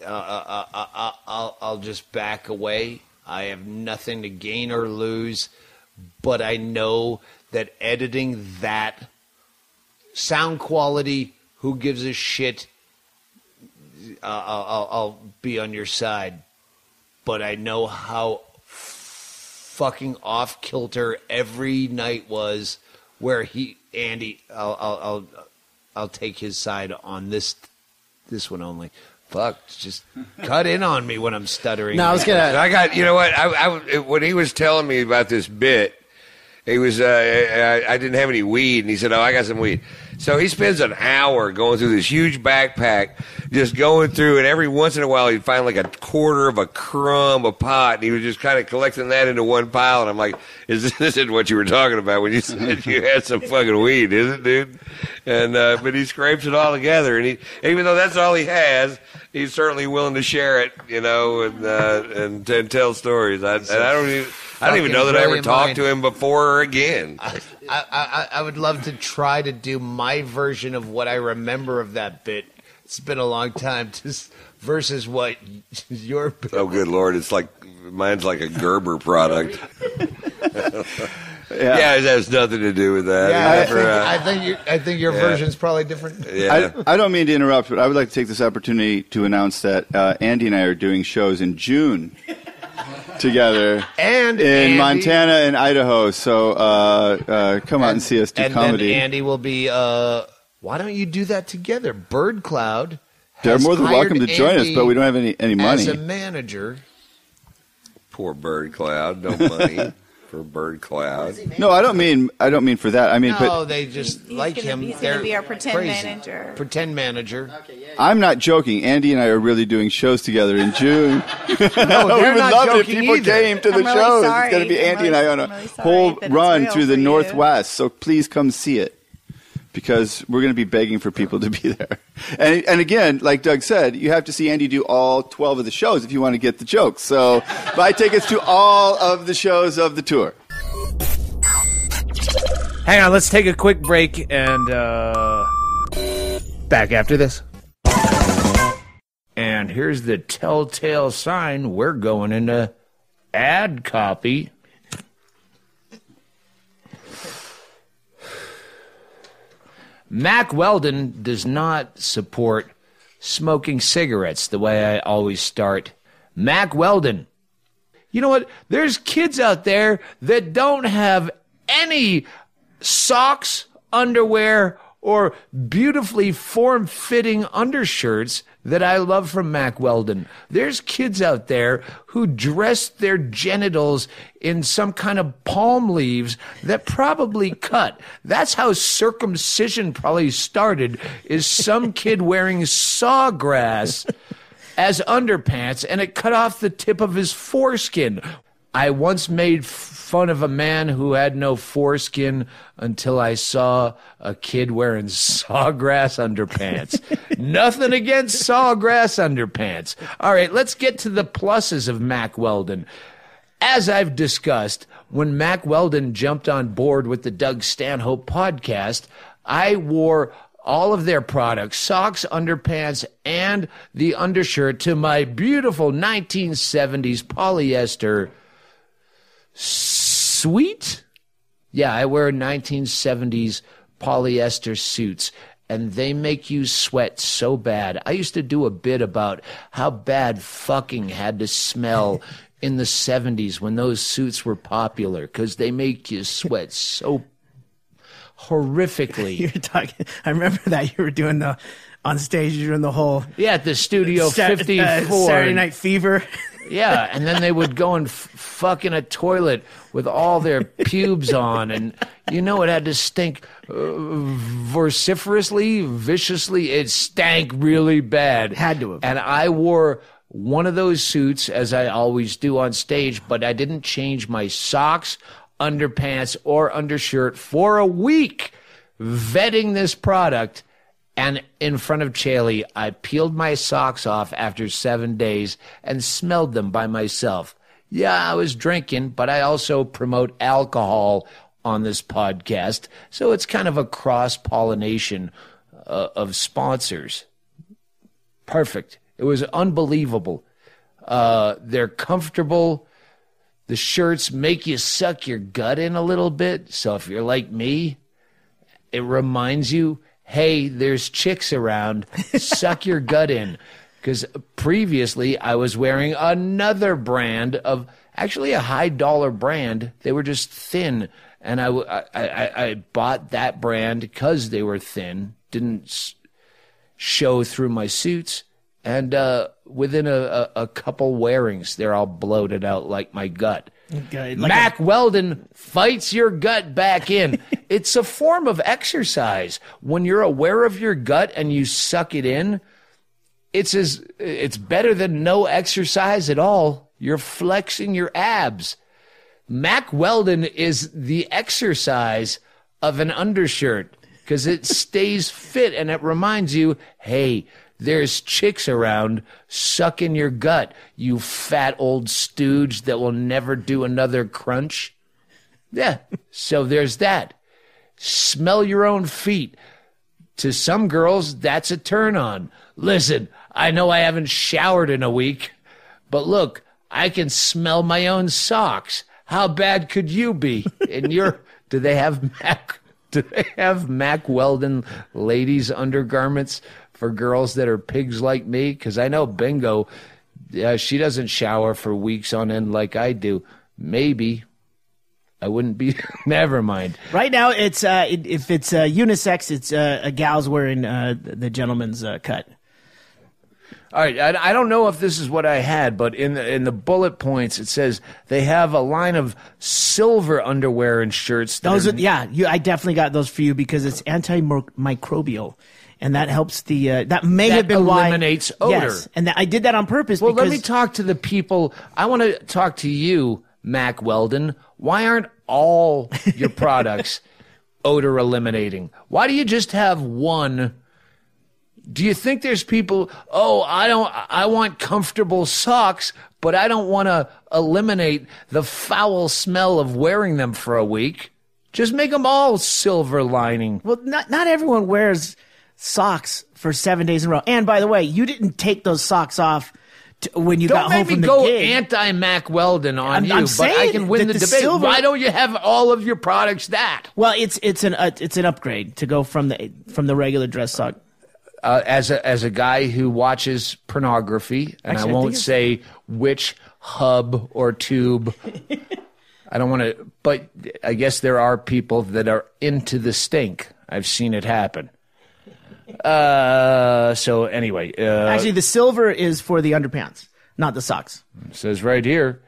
[SPEAKER 2] I'll just back away. I have nothing to gain or lose, but I know that editing that sound quality, who gives a shit? I'll be on your side, but I know how fucking off kilter every night was. Where Andy, I'll take his side on this one only. Fuck, just cut in on me when I'm stuttering.
[SPEAKER 5] No, I was gonna.
[SPEAKER 4] I got, you know what? I when he was telling me about this bit, he was I didn't have any weed, and he said, "Oh, I got some weed." So he spends an hour going through this huge backpack, just going through, and every once in a while he'd find like a quarter of a crumb of pot, and he was just kind of collecting that into one pile. And I'm like, this isn't what you were talking about when you said you had some fucking weed, is it, dude? And but he scrapes it all together, and even though that's all he has, he's certainly willing to share it, you know, and tell stories. I don't even know that I ever talked to him before or again.
[SPEAKER 2] I would love to try to do my version of what I remember of that bit. It's been a long time versus what your bit.
[SPEAKER 4] Oh, good Lord. It's like, mine's like a Gerber product. Yeah, it has nothing to do with that.
[SPEAKER 2] Yeah, I think your version's probably different.
[SPEAKER 4] Yeah.
[SPEAKER 1] I don't mean to interrupt, but I would like to take this opportunity to announce that Andy and I are doing shows in June together
[SPEAKER 2] and
[SPEAKER 1] in
[SPEAKER 2] Andy,
[SPEAKER 1] Montana and Idaho. So come out and see us do comedy.
[SPEAKER 2] Then Andy will be. Why don't you do that together? Birdcloud.
[SPEAKER 1] They're more than welcome to join us, but we don't have any money.
[SPEAKER 2] As a manager.
[SPEAKER 4] Poor Birdcloud, no money for Birdcloud.
[SPEAKER 1] No, I don't mean for that. I mean,
[SPEAKER 2] no, they just like him.
[SPEAKER 3] He's going to be our pretend manager.
[SPEAKER 2] Pretend manager.
[SPEAKER 5] Okay, yeah.
[SPEAKER 1] I'm not joking. Andy and I are really doing shows together in June.
[SPEAKER 2] No,
[SPEAKER 1] we would love it if people came to the
[SPEAKER 3] I'm really
[SPEAKER 1] shows.
[SPEAKER 3] sorry.
[SPEAKER 1] It's going to be Andy and I on a whole run through the Northwest. So please come see it, because we're going to be begging for people to be there. And again, like Doug said, you have to see Andy do all 12 of the shows if you want to get the jokes. So buy tickets to all of the shows of the tour.
[SPEAKER 6] Hang on, let's take a quick break and back after this. And here's the telltale sign we're going into ad copy. Mack Weldon does not support smoking cigarettes the way I always start. Mack Weldon. You know what? There's kids out there that don't have any socks, underwear, or beautifully form-fitting undershirts that I love from Mack Weldon. There's kids out there who dress their genitals in some kind of palm leaves that probably cut. That's how circumcision probably started, is some kid wearing sawgrass as underpants, and it cut off the tip of his foreskin. I once made fun of a man who had no foreskin until I saw a kid wearing sawgrass underpants. Nothing against sawgrass underpants. All right, let's get to the pluses of Mack Weldon. As I've discussed, when Mack Weldon jumped on board with the Doug Stanhope podcast, I wore all of their products, socks, underpants, and the undershirt to my beautiful 1970s polyester suite. Yeah, I wear 1970s polyester suits, and they make you sweat so bad. I used to do a bit about how bad fucking had to smell in the 70s when those suits were popular, because they make you sweat so horrifically.
[SPEAKER 8] You're talking. I remember that you were doing on stage. You were doing the whole
[SPEAKER 6] at the Studio 54
[SPEAKER 8] Saturday Night Fever.
[SPEAKER 6] Yeah, and then they would go and fuck in a toilet with all their pubes on, and it had to stink vociferously, viciously. It stank really bad.
[SPEAKER 8] Had to have.
[SPEAKER 6] And I wore one of those suits, as I always do on stage, but I didn't change my socks, underpants, or undershirt for a week, vetting this product. And in front of Chaille, I peeled my socks off after 7 days and smelled them by myself. Yeah, I was drinking, but I also promote alcohol on this podcast, so it's kind of a cross-pollination of sponsors. Perfect. It was unbelievable. They're comfortable. The shirts make you suck your gut in a little bit, so if you're like me, it reminds you, hey, there's chicks around, suck your gut in. Because previously I was wearing another brand of, actually a high-dollar brand. They were just thin, and I bought that brand because they were thin, didn't show through my suits, and within a couple wearings, they're all bloated out like my gut.
[SPEAKER 8] Okay,
[SPEAKER 6] Mack Weldon fights your gut back in. It's a form of exercise. When you're aware of your gut and you suck it in, it's better than no exercise at all. You're flexing your abs. Mack Weldon is the exercise of an undershirt because it stays fit and it reminds you, hey, there's chicks around sucking your gut, you fat old stooge that will never do another crunch. Yeah, so there's that. Smell your own feet. To some girls, that's a turn on. Listen, I know I haven't showered in a week, but look, I can smell my own socks. How bad could you be? And do they have Mack Weldon ladies undergarments for girls that are pigs like me? Because I know Bingo, she doesn't shower for weeks on end like I do. Maybe. I wouldn't be. Never mind.
[SPEAKER 8] Right now, it's if it's unisex, it's a gal's wearing the gentleman's cut.
[SPEAKER 6] All right, I don't know if this is what I had, but in the bullet points it says they have a line of silver underwear and shirts.
[SPEAKER 8] I definitely got those for you because it's antimicrobial. And that helps that may have been why.
[SPEAKER 6] That eliminates odor.
[SPEAKER 8] Yes, and I did that on purpose.
[SPEAKER 6] Well,
[SPEAKER 8] because
[SPEAKER 6] let me talk to the people. I want to talk to you, Mack Weldon. Why aren't all your products odor eliminating? Why do you just have one? Do you think there's people, I want comfortable socks, but I don't want to eliminate the foul smell of wearing them for a week? Just make them all silver lining.
[SPEAKER 8] Well, not everyone wears socks for 7 days in a row. And by the way, you didn't take those socks off when you got home from the gig.
[SPEAKER 6] Don't make me go anti-Mack Weldon on you, but I can win the debate. Why don't you have all of your products that?
[SPEAKER 8] Well, it's an upgrade to go from the regular dress sock.
[SPEAKER 6] As a guy who watches pornography, and actually, I won't say which hub or tube. I don't want to, but I guess there are people that are into the stink. I've seen it happen. So anyway,
[SPEAKER 8] actually, the silver is for the underpants, not the socks.
[SPEAKER 6] It says right here,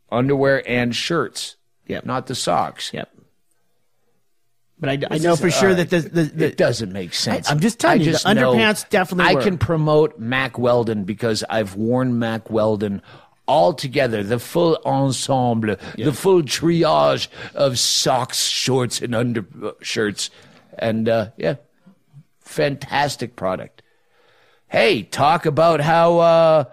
[SPEAKER 6] underwear and shirts.
[SPEAKER 8] Yep.
[SPEAKER 6] Not the socks.
[SPEAKER 8] Yep. But I know for sure that
[SPEAKER 6] it doesn't make sense.
[SPEAKER 8] I'm just telling you, the underpants definitely work.
[SPEAKER 6] I can promote Mack Weldon because I've worn Mack Weldon all together, the full ensemble, the full triage of socks, shorts, and undershirts. And, fantastic product. Hey, talk about how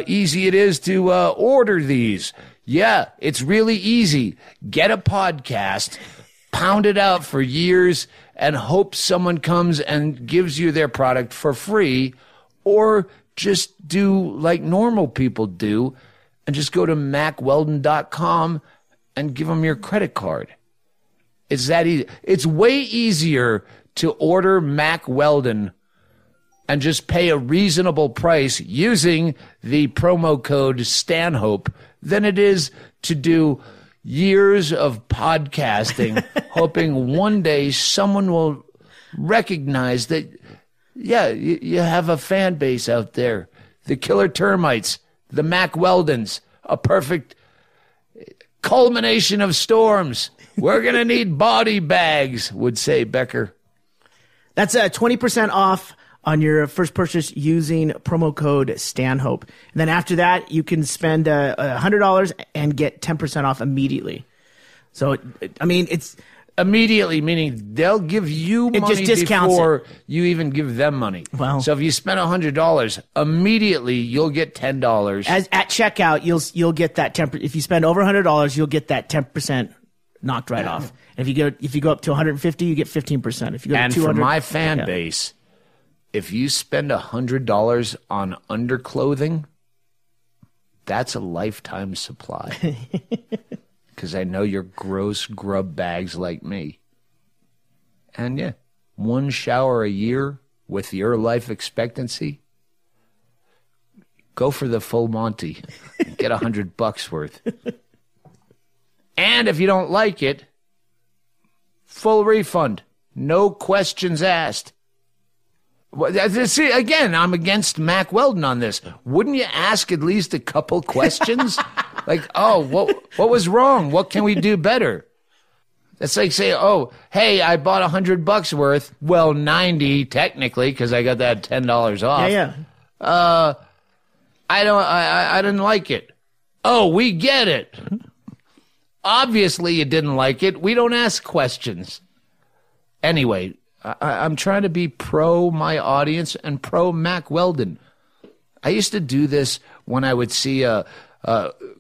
[SPEAKER 6] easy it is to order these. Yeah, it's really easy. Get a podcast, pound it out for years, and hope someone comes and gives you their product for free, or just do like normal people do and just go to MackWeldon.com and give them your credit card. It's that easy. It's way easier to order Mack Weldon and just pay a reasonable price using the promo code Stanhope than it is to do years of podcasting, hoping one day someone will recognize that, yeah, you have a fan base out there. The Killer Termites, the Mack Weldons, a perfect culmination of storms. We're going to need body bags, would say Becker.
[SPEAKER 8] That's 20% off on your first purchase using promo code Stanhope. And then after that, you can spend $100 and get 10% off immediately. So, I mean, it's...
[SPEAKER 6] Immediately, meaning they'll give you money
[SPEAKER 8] just discounts
[SPEAKER 6] before you even give them money.
[SPEAKER 8] Wow.
[SPEAKER 6] So if you spend $100, immediately you'll get $10.
[SPEAKER 8] As at checkout, you'll get that 10%. If you spend over $100, you'll get that 10% knocked right off. And if you go up to 150, you get 15%. If you go
[SPEAKER 6] and
[SPEAKER 8] to 200,
[SPEAKER 6] for my fan base, if you spend $100 on underclothing, that's a lifetime supply. Because I know you're gross grub bags like me. And yeah, one shower a year with your life expectancy, go for the full Monty. Get $100 worth. And if you don't like it, full refund. No questions asked. See, again, I'm against Mack Weldon on this. Wouldn't you ask at least a couple questions? Like, oh, what was wrong? What can we do better? That's like say, oh, hey, I bought $100 worth. Well, 90 technically, because I got that $10 off.
[SPEAKER 8] Yeah.
[SPEAKER 6] I didn't like it. Oh, we get it. Obviously, you didn't like it. We don't ask questions. Anyway, I'm trying to be pro my audience and pro Mack Weldon. I used to do this when I would see a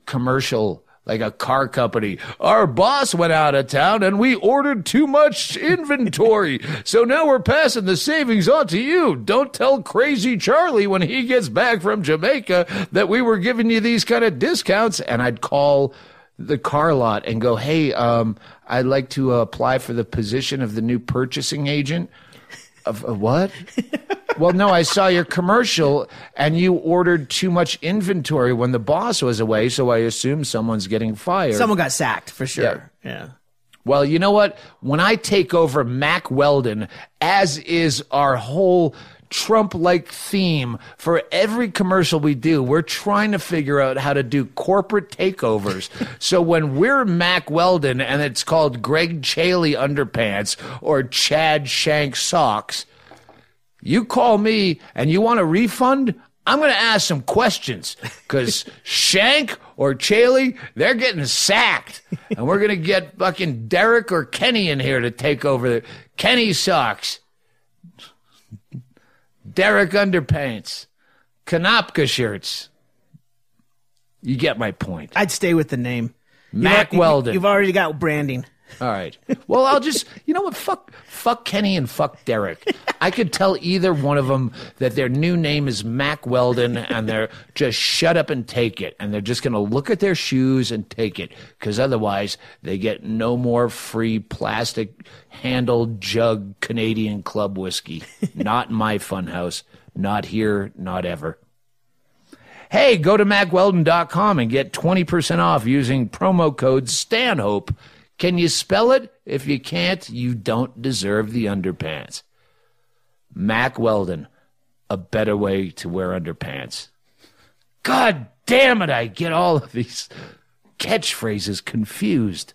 [SPEAKER 6] commercial, like a car company. Our boss went out of town and we ordered too much inventory. So now we're passing the savings on to you. Don't tell crazy Charlie when he gets back from Jamaica that we were giving you these kind of discounts. And I'd call the car lot and go, hey, I'd like to apply for the position of the new purchasing agent. Of what? Well, no, I saw your commercial and you ordered too much inventory when the boss was away, so I assume someone's getting fired.
[SPEAKER 8] Someone got sacked, for sure. Yeah.
[SPEAKER 6] Well, you know what? When I take over Mack Weldon, as is our whole Trump-like theme for every commercial we do, we're trying to figure out how to do corporate takeovers. So when we're Mack Weldon and it's called Ggreg Chaille underpants or Chad Shank socks, you call me and you want a refund, I'm going to ask some questions because Shank or Chaille, they're getting sacked. And we're going to get fucking Derek or Kenny in here to take over the Kenny socks. Derek underpants, Kanopka shirts. You get my point.
[SPEAKER 8] I'd stay with the name.
[SPEAKER 6] Mack Weldon.
[SPEAKER 8] You've already got branding.
[SPEAKER 6] All right. Well, I'll just, you know what? Fuck Kenny and fuck Derek. I could tell either one of them that their new name is Mack Weldon and they're just shut up and take it. And they're just going to look at their shoes and take it. Because otherwise, they get no more free plastic handled jug Canadian Club whiskey. Not in my funhouse. Not here. Not ever. Hey, go to MackWeldon.com and get 20% off using promo code Stanhope. Can you spell it? If you can't, you don't deserve the underpants. Mack Weldon, a better way to wear underpants. God damn it, I get all of these catchphrases confused.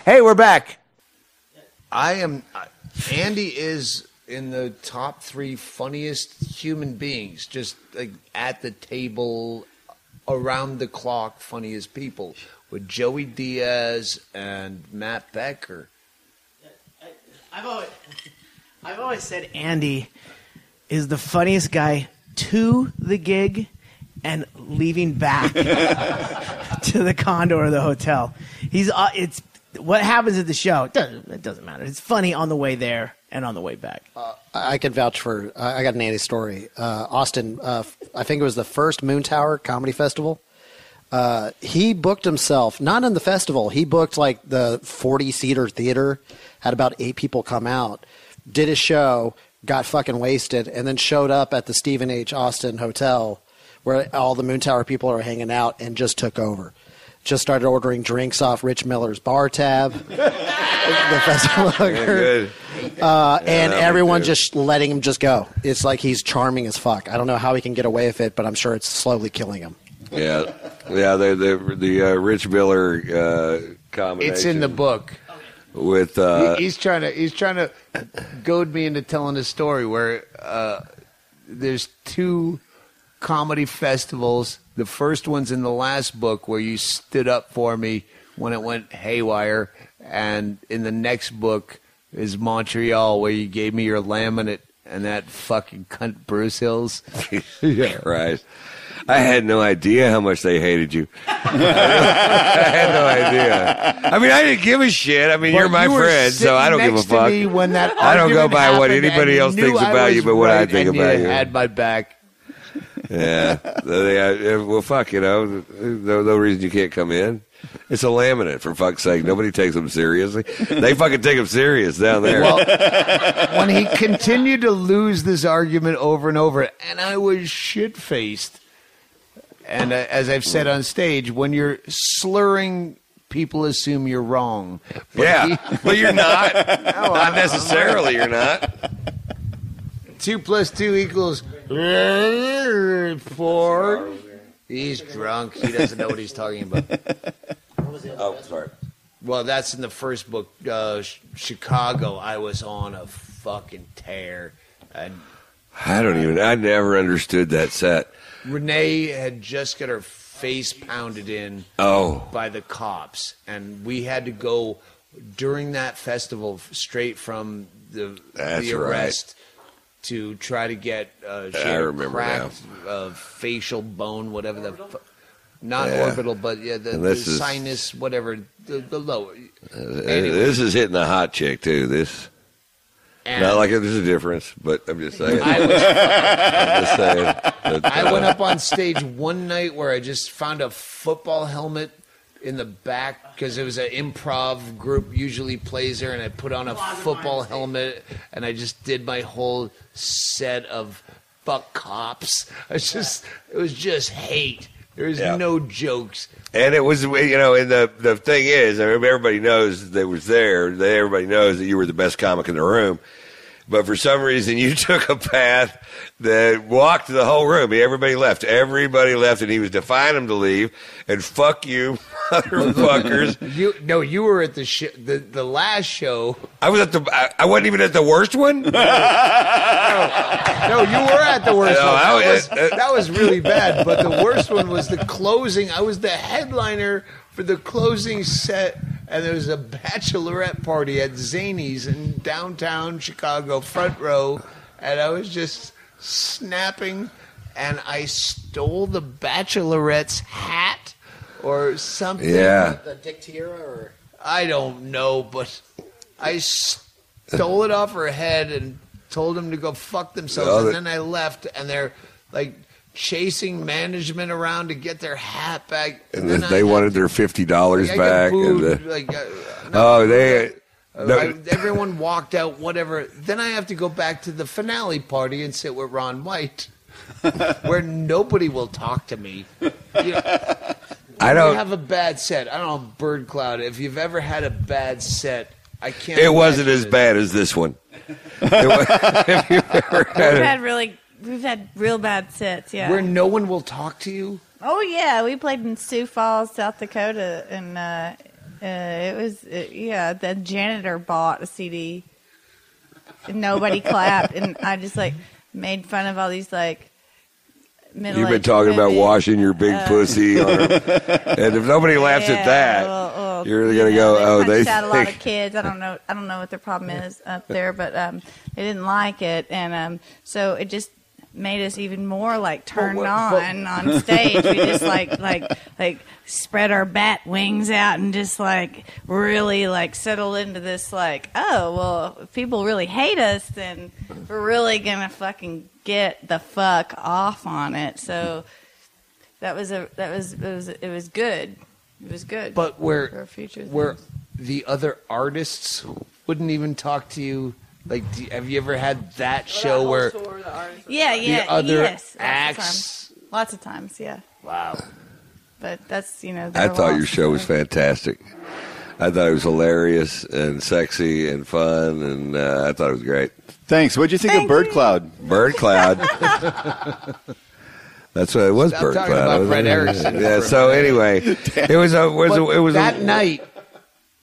[SPEAKER 2] Hey, we're back. Andy is in the top 3 funniest human beings, just like at the table, around the clock, funniest people, with Joey Diaz and Matt Becker.
[SPEAKER 8] I've always said Andy is the funniest guy to the gig and leaving back to the condo or the hotel. It's what happens at the show. It doesn't matter. It's funny on the way there and on the way back.
[SPEAKER 5] I can vouch for. I got an Andy story. Austin. I think it was the first Moon Tower Comedy Festival. He booked himself, not in the festival. He booked like the 40-seater theater, had about 8 people come out, did his show, got fucking wasted, and then showed up at the Stephen H. Austin Hotel where all the Moon Tower people are hanging out and just took over. Just started ordering drinks off Rich Miller's bar tab. The festival
[SPEAKER 4] Good.
[SPEAKER 5] and everyone just letting him just go. It's like he's charming as fuck. I don't know how he can get away with it, but I'm sure it's slowly killing him.
[SPEAKER 4] Yeah. The Rich Miller combination.
[SPEAKER 2] It's in the book.
[SPEAKER 4] With
[SPEAKER 2] He's trying to goad me into telling a story where there's 2 comedy festivals. The first one's in the last book where you stood up for me when it went haywire, and in the next book is Montreal where you gave me your laminate and that fucking cunt Bruce Hills.
[SPEAKER 4] Yeah, right. I had no idea how much they hated you. I had no idea. I mean, I didn't give a shit. I mean, you're my friend, so I don't give a fuck. I don't go by what anybody else thinks about you, but what I think about you.
[SPEAKER 2] Had my back.
[SPEAKER 4] Yeah. Well, fuck, no reason you can't come in. It's a laminate, for fuck's sake. Nobody takes them seriously. They fucking take them serious down there.
[SPEAKER 2] Well, when he continued to lose this argument over and over, and I was shit-faced. And as I've said on stage, when you're slurring, people assume you're wrong.
[SPEAKER 4] But but you're not. No, not necessarily, you're not.
[SPEAKER 2] 2 + 2 = 4. He's drunk. He doesn't know what he's talking about.
[SPEAKER 4] Oh, sorry.
[SPEAKER 2] Well, that's in the first book, Chicago. I was on a fucking tear. And
[SPEAKER 4] I never understood that set.
[SPEAKER 2] Renee had just got her face pounded in by the cops, and we had to go during that festival straight from the arrest to try to get she had a cracked facial bone, whatever not orbital, but the sinus, whatever, the lower. Anyway.
[SPEAKER 4] This is hitting a hot chick too. This. And not like there's a difference, but I'm just saying.
[SPEAKER 2] I went up on stage one night where I just found a football helmet in the back because it was an improv group usually plays there, and I put on a football helmet and I just did my whole set of fuck cops. It was just hate. There was no jokes.
[SPEAKER 4] And it was, and the thing is, I mean, everybody knows that was there. Everybody knows that you were the best comic in the room. But for some reason, you took a path that walked the whole room. Everybody left, and he was defying them to leave. And fuck you, motherfuckers.
[SPEAKER 2] You were at the last show.
[SPEAKER 4] I wasn't even at the worst one.
[SPEAKER 2] No, you were at the worst one. That was really bad. But the worst one was the closing. I was the headliner for the closing set. And there was a bachelorette party at Zany's in downtown Chicago, front row, and I was just snapping, and I stole the bachelorette's hat or something.
[SPEAKER 4] Yeah.
[SPEAKER 5] The Dick Tiara, or
[SPEAKER 2] I don't know, but I stole it off her head and told them to go fuck themselves, and then I left, and they're like chasing management around to get their hat back,
[SPEAKER 4] and then they wanted their $50 back.
[SPEAKER 2] Everyone walked out. Whatever. Then I have to go back to the finale party and sit with Ron White, where nobody will talk to me. I don't have a bad set. I don't know, Birdcloud. If you've ever had a bad set, I can't.
[SPEAKER 4] It wasn't as bad as this one. If you've ever had
[SPEAKER 3] We've had real bad sets, yeah.
[SPEAKER 2] Where no one will talk to you?
[SPEAKER 3] Oh, yeah. We played in Sioux Falls, South Dakota, and it was, the janitor bought a CD. and nobody clapped, and I just like made fun of all these like.
[SPEAKER 4] You've been talking about washing your big pussy, and if nobody laughs at that, you're really gonna go, "Oh, they
[SPEAKER 3] had a lot of kids." I don't know what their problem is up there, but they didn't like it, and so it just made us even more like turned on stage. We just like spread our bat wings out and just like really like settle into this like, oh well, if people really hate us, then we're really gonna fucking get the fuck off on it. So it was good. It was good.
[SPEAKER 2] But where the other artists wouldn't even talk to you. Like, have you ever had that show where the other acts?
[SPEAKER 3] Lots of times, yeah.
[SPEAKER 2] Wow.
[SPEAKER 3] But that's,
[SPEAKER 4] I thought your show was fantastic. I thought it was hilarious and sexy and fun, and I thought it was great.
[SPEAKER 1] Thanks. What'd you think of Birdcloud?
[SPEAKER 4] Birdcloud. That's what it was.
[SPEAKER 2] Stop
[SPEAKER 4] Birdcloud.
[SPEAKER 2] talking about Fred Erickson.
[SPEAKER 4] Yeah. So anyway, it was
[SPEAKER 2] that night.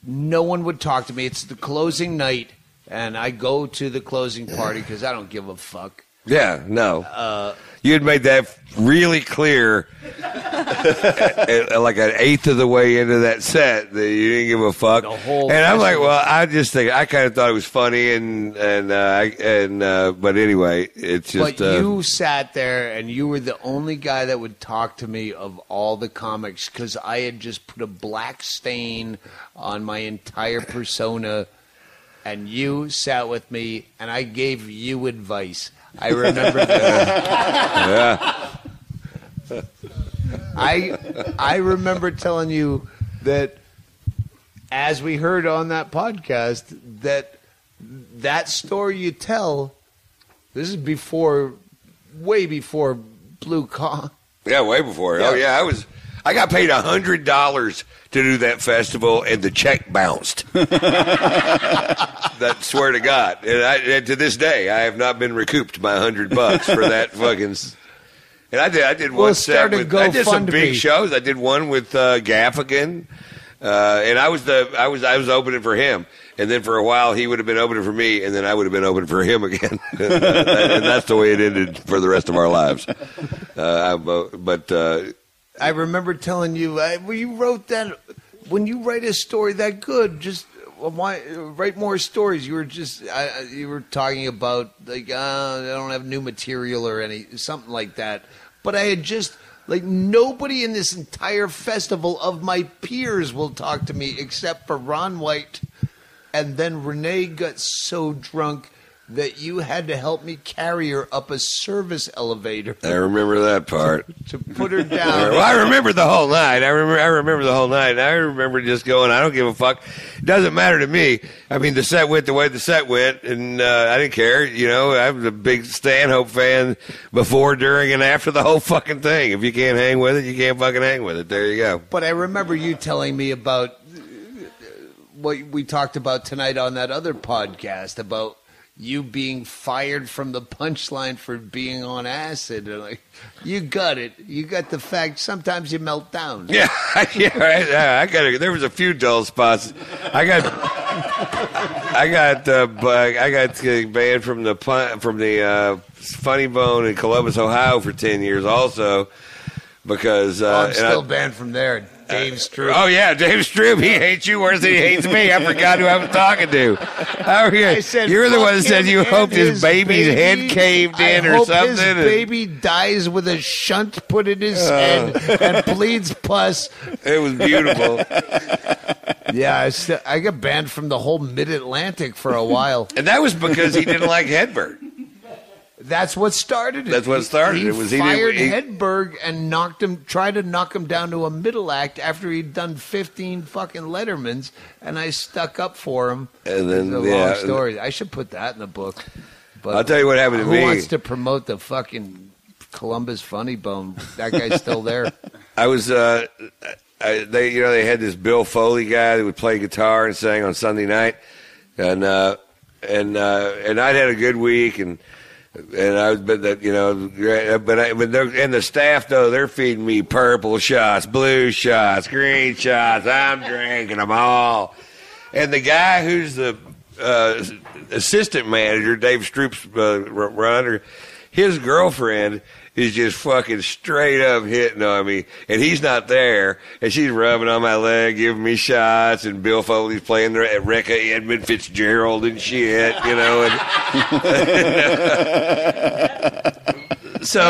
[SPEAKER 2] No one would talk to me. It's the closing night. And I go to the closing party because I don't give a fuck.
[SPEAKER 4] Yeah, no. You had made that really clear, like an eighth of the way into that set, that you didn't give a fuck. And I'm like, well, I kind of thought it was funny, but anyway, it's just.
[SPEAKER 2] But you sat there, and you were the only guy that would talk to me of all the comics because I had just put a black stain on my entire persona. And you sat with me, and I gave you advice. I remember that.
[SPEAKER 4] Yeah.
[SPEAKER 2] I remember telling you that, as we heard on that podcast, that story you tell. This is way before Blue Con.
[SPEAKER 4] Yeah, way before. Yeah. Oh yeah, I got paid $100 to do that festival, and the check bounced. That swear to God, and to this day, I have not been recouped my $100 for that fucking. And I did one set with. I did some big shows. I did one with Gaffigan, and I was opening for him. And then for a while, he would have been opening for me, and then I would have been opening for him again. And that's the way it ended for the rest of our lives.
[SPEAKER 2] I remember telling you, when you wrote that, when you write a story that good, just write more stories. You were talking about like I don't have new material or something like that. But I had just like nobody in this entire festival of my peers will talk to me except for Ron White, and then Renee got so drunk that you had to help me carry her up a service elevator.
[SPEAKER 4] I remember that part.
[SPEAKER 2] To put her down.
[SPEAKER 4] Well, I remember the whole night. I remember the whole night. I remember just going, I don't give a fuck. It doesn't matter to me. I mean, the set went the way the set went, and I didn't care. I was a big Stanhope fan before, during, and after the whole fucking thing. If you can't hang with it, you can't fucking hang with it. There you go.
[SPEAKER 2] But I remember you telling me about what we talked about tonight on that other podcast about you being fired from the Punchline for being on acid. And like, you got it. You got the fact. Sometimes you melt down.
[SPEAKER 4] Yeah, yeah. I got it. There was a few dull spots. I got banned from the Funny Bone in Columbus, Ohio, for 10 years, also because
[SPEAKER 2] I'm still banned from there. Dave Stroop.
[SPEAKER 4] Oh, yeah, Dave Stroop. He hates you worse than he hates me. I forgot who I was talking to.
[SPEAKER 2] I said,
[SPEAKER 4] you're the one that said you hoped his baby's head caved in or something.
[SPEAKER 2] His baby dies with a shunt put in his head and bleeds pus.
[SPEAKER 4] It was beautiful.
[SPEAKER 2] Yeah, I got banned from the whole Mid-Atlantic for a while.
[SPEAKER 4] And that was because he didn't like Hedberg.
[SPEAKER 2] That's what started it.
[SPEAKER 4] That's what started it.
[SPEAKER 2] He fired Hedberg and tried to knock him down to a middle act after he'd done 15 fucking Lettermans, and I stuck up for him.
[SPEAKER 4] And then,
[SPEAKER 2] it's a long story. I should put that in the book. But
[SPEAKER 4] I'll tell you what happened to me.
[SPEAKER 2] Who wants to promote the fucking Columbus Funny Bone? That guy's still there.
[SPEAKER 4] I was, they had this Bill Foley guy that would play guitar and sang on Sunday night, and I'd had a good week and the staff though, they're feeding me purple shots, blue shots, green shots. I'm drinking them all, and the guy who's the assistant manager, Dave Stroop's runner, his girlfriend is just fucking straight up hitting on me, and he's not there, and she's rubbing on my leg, giving me shots, and Bill Foley's playing there at Recca Edmund Fitzgerald and shit, you know, and so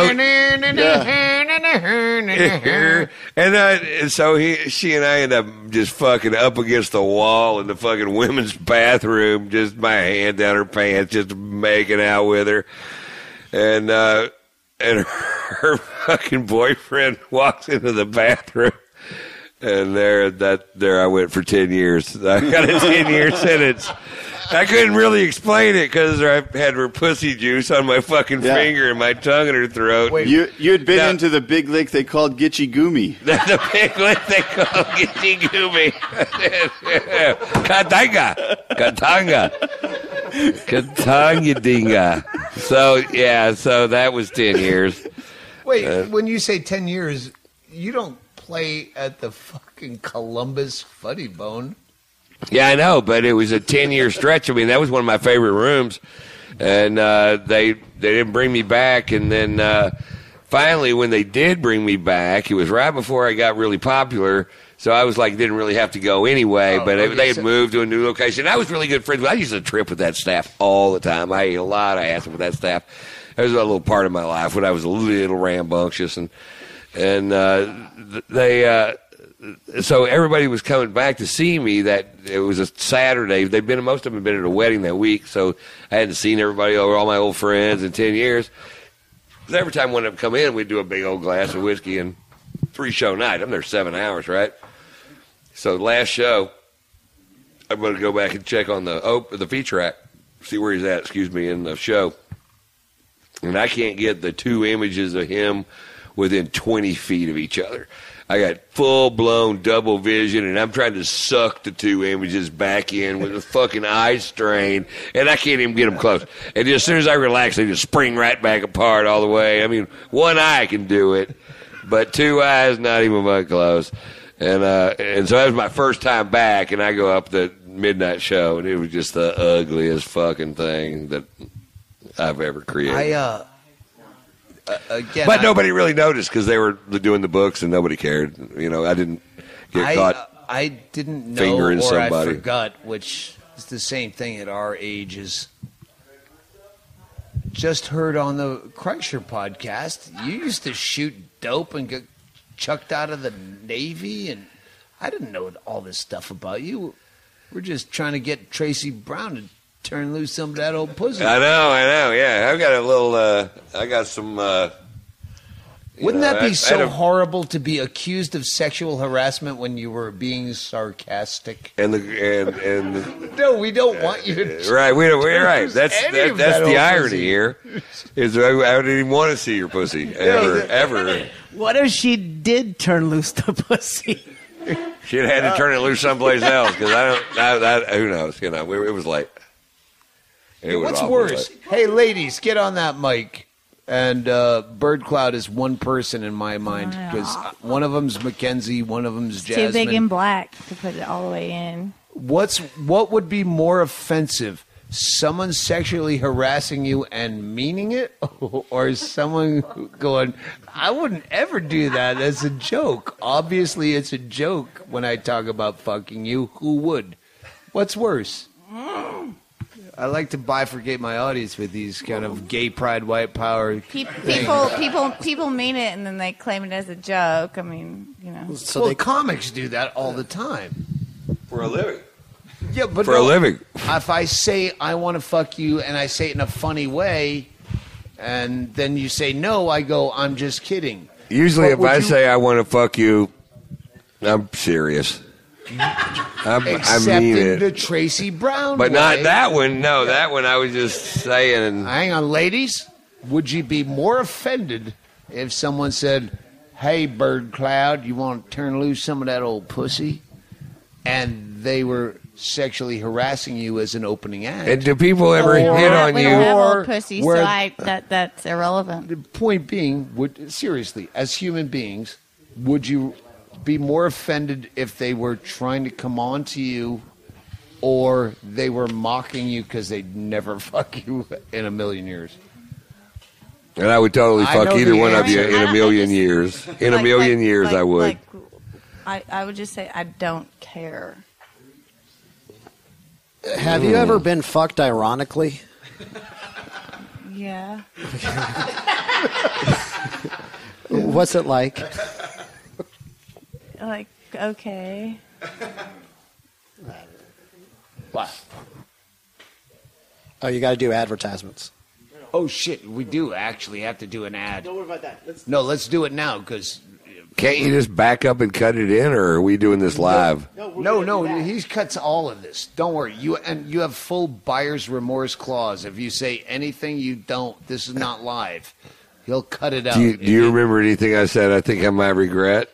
[SPEAKER 4] and so she and I end up just fucking up against the wall in the fucking women's bathroom, just my hand down her pants, just making out with her, and her fucking boyfriend walks into the bathroom, and there I went for 10 years. I got a 10-year sentence. I couldn't really explain it because I had her pussy juice on my fucking finger and my tongue in her throat.
[SPEAKER 1] Wait, you had been into the big lick they called Gitchy Goomy.
[SPEAKER 4] The big lick they called Gitchy Goomy. Katanga dinga. So that was 10 years.
[SPEAKER 2] Wait, when you say 10 years, you don't play at the fucking Columbus Funny Bone.
[SPEAKER 4] Yeah, I know, but it was a 10-year stretch. I mean, that was one of my favorite rooms, and they didn't bring me back. And then finally, when they did bring me back, it was right before I got really popular. So I was like, didn't really have to go anyway. They had moved to a new location. I was really good friends. I used to trip with that staff all the time. I ate a lot of ass with that staff. That was a little part of my life when I was a little rambunctious, and they. So everybody was coming back to see me. That it was a Saturday. Most of them had been at a wedding that week, so I hadn't seen everybody over, all my old friends in 10 years. Because every time one of them come in, we'd do a big old glass of whiskey and 3-show night. I'm there 7 hours, right? So last show, I'm going to go back and check on the feature act, see where he's at. In the show, and I can't get the 2 images of him within 20 feet of each other. I got full-blown double vision, and I'm trying to suck the 2 images back in with a fucking eye strain, and I can't even get them close. And as soon as I relax, they just spring right back apart all the way. I mean, 1 eye can do it, but 2 eyes, not even that close. And so that was my first time back, and I go up the midnight show, and it was just the ugliest fucking thing that I've ever created. But nobody really noticed because they were doing the books and nobody cared. You know, I didn't get caught.
[SPEAKER 2] I didn't know,
[SPEAKER 4] fingering
[SPEAKER 2] or
[SPEAKER 4] somebody.
[SPEAKER 2] I forgot, which is the same thing at our ages. Just heard on the Kreischer podcast, you used to shoot dope and get chucked out of the Navy, and I didn't know all this stuff about you. We're just trying to get Tracy Brown to turn loose some of that old pussy.
[SPEAKER 4] I know, yeah. I've got a little, I got some,
[SPEAKER 2] Wouldn't that be so horrible to be accused of sexual harassment when you were being sarcastic?
[SPEAKER 4] And
[SPEAKER 2] No, we don't want you to.
[SPEAKER 4] Right, we're right. That's the irony pussy. Here. Is I didn't even want to see your pussy ever.
[SPEAKER 8] What if she did turn loose the pussy?
[SPEAKER 4] She'd had to turn it loose someplace else because who knows? You know, it was late.
[SPEAKER 2] What's worse? Late. Hey, ladies, get on that mic. And Birdcloud is one person in my mind because one of them's Mackenzie, one of them's Jasmine.
[SPEAKER 3] Too big and black to put it all the way in.
[SPEAKER 2] What would be more offensive? Someone sexually harassing you and meaning it, or someone going, "I wouldn't ever do that as a joke." Obviously, it's a joke when I talk about fucking you. Who would? What's worse? I like to bifurcate my audience with these kind of gay pride, white power.
[SPEAKER 3] People mean it and then they claim it as a joke. I mean, you know.
[SPEAKER 2] So comics do that all the time
[SPEAKER 4] for a living.
[SPEAKER 2] Yeah, but
[SPEAKER 4] for a living.
[SPEAKER 2] If I say I want to fuck you and I say it in a funny way, and then you say no, I go, I'm just kidding.
[SPEAKER 4] Usually, if I say I want to fuck you, I'm serious. I mean it.
[SPEAKER 2] The Tracy Brown
[SPEAKER 4] but
[SPEAKER 2] way.
[SPEAKER 4] Not that one. No, that one I was just saying.
[SPEAKER 2] Hang on, ladies. Would you be more offended if someone said, "Hey, Birdcloud, you want to turn loose some of that old pussy?" and they were sexually harassing you as an opening act?
[SPEAKER 4] And do people ever hit on
[SPEAKER 3] we
[SPEAKER 4] you?
[SPEAKER 3] don't have old pussy, so that's irrelevant.
[SPEAKER 2] The point being, seriously, as human beings, would you be more offended if they were trying to come on to you or they were mocking you because they'd never fuck you in a million years?
[SPEAKER 4] And I would totally
[SPEAKER 2] I
[SPEAKER 4] fuck
[SPEAKER 2] know
[SPEAKER 4] either
[SPEAKER 2] the
[SPEAKER 4] one of you
[SPEAKER 2] answer.
[SPEAKER 4] in a million years. In a million years, I would.
[SPEAKER 3] I would just say I don't care.
[SPEAKER 5] Have you ever been fucked ironically?
[SPEAKER 3] Yeah.
[SPEAKER 5] What's it like?
[SPEAKER 3] Like, okay.
[SPEAKER 2] Wow.
[SPEAKER 5] Oh, you got to do advertisements.
[SPEAKER 2] Oh, shit. We do actually have to do an ad.
[SPEAKER 8] Don't worry about that.
[SPEAKER 2] Let's do it now because...
[SPEAKER 4] Can't you just back up and cut it in, or are we doing this live?
[SPEAKER 2] No, he cuts all of this. Don't worry. You have full buyer's remorse clause. If you say anything you don't, this is not live. He'll cut it out.
[SPEAKER 4] Do you remember anything I said I think I might regret?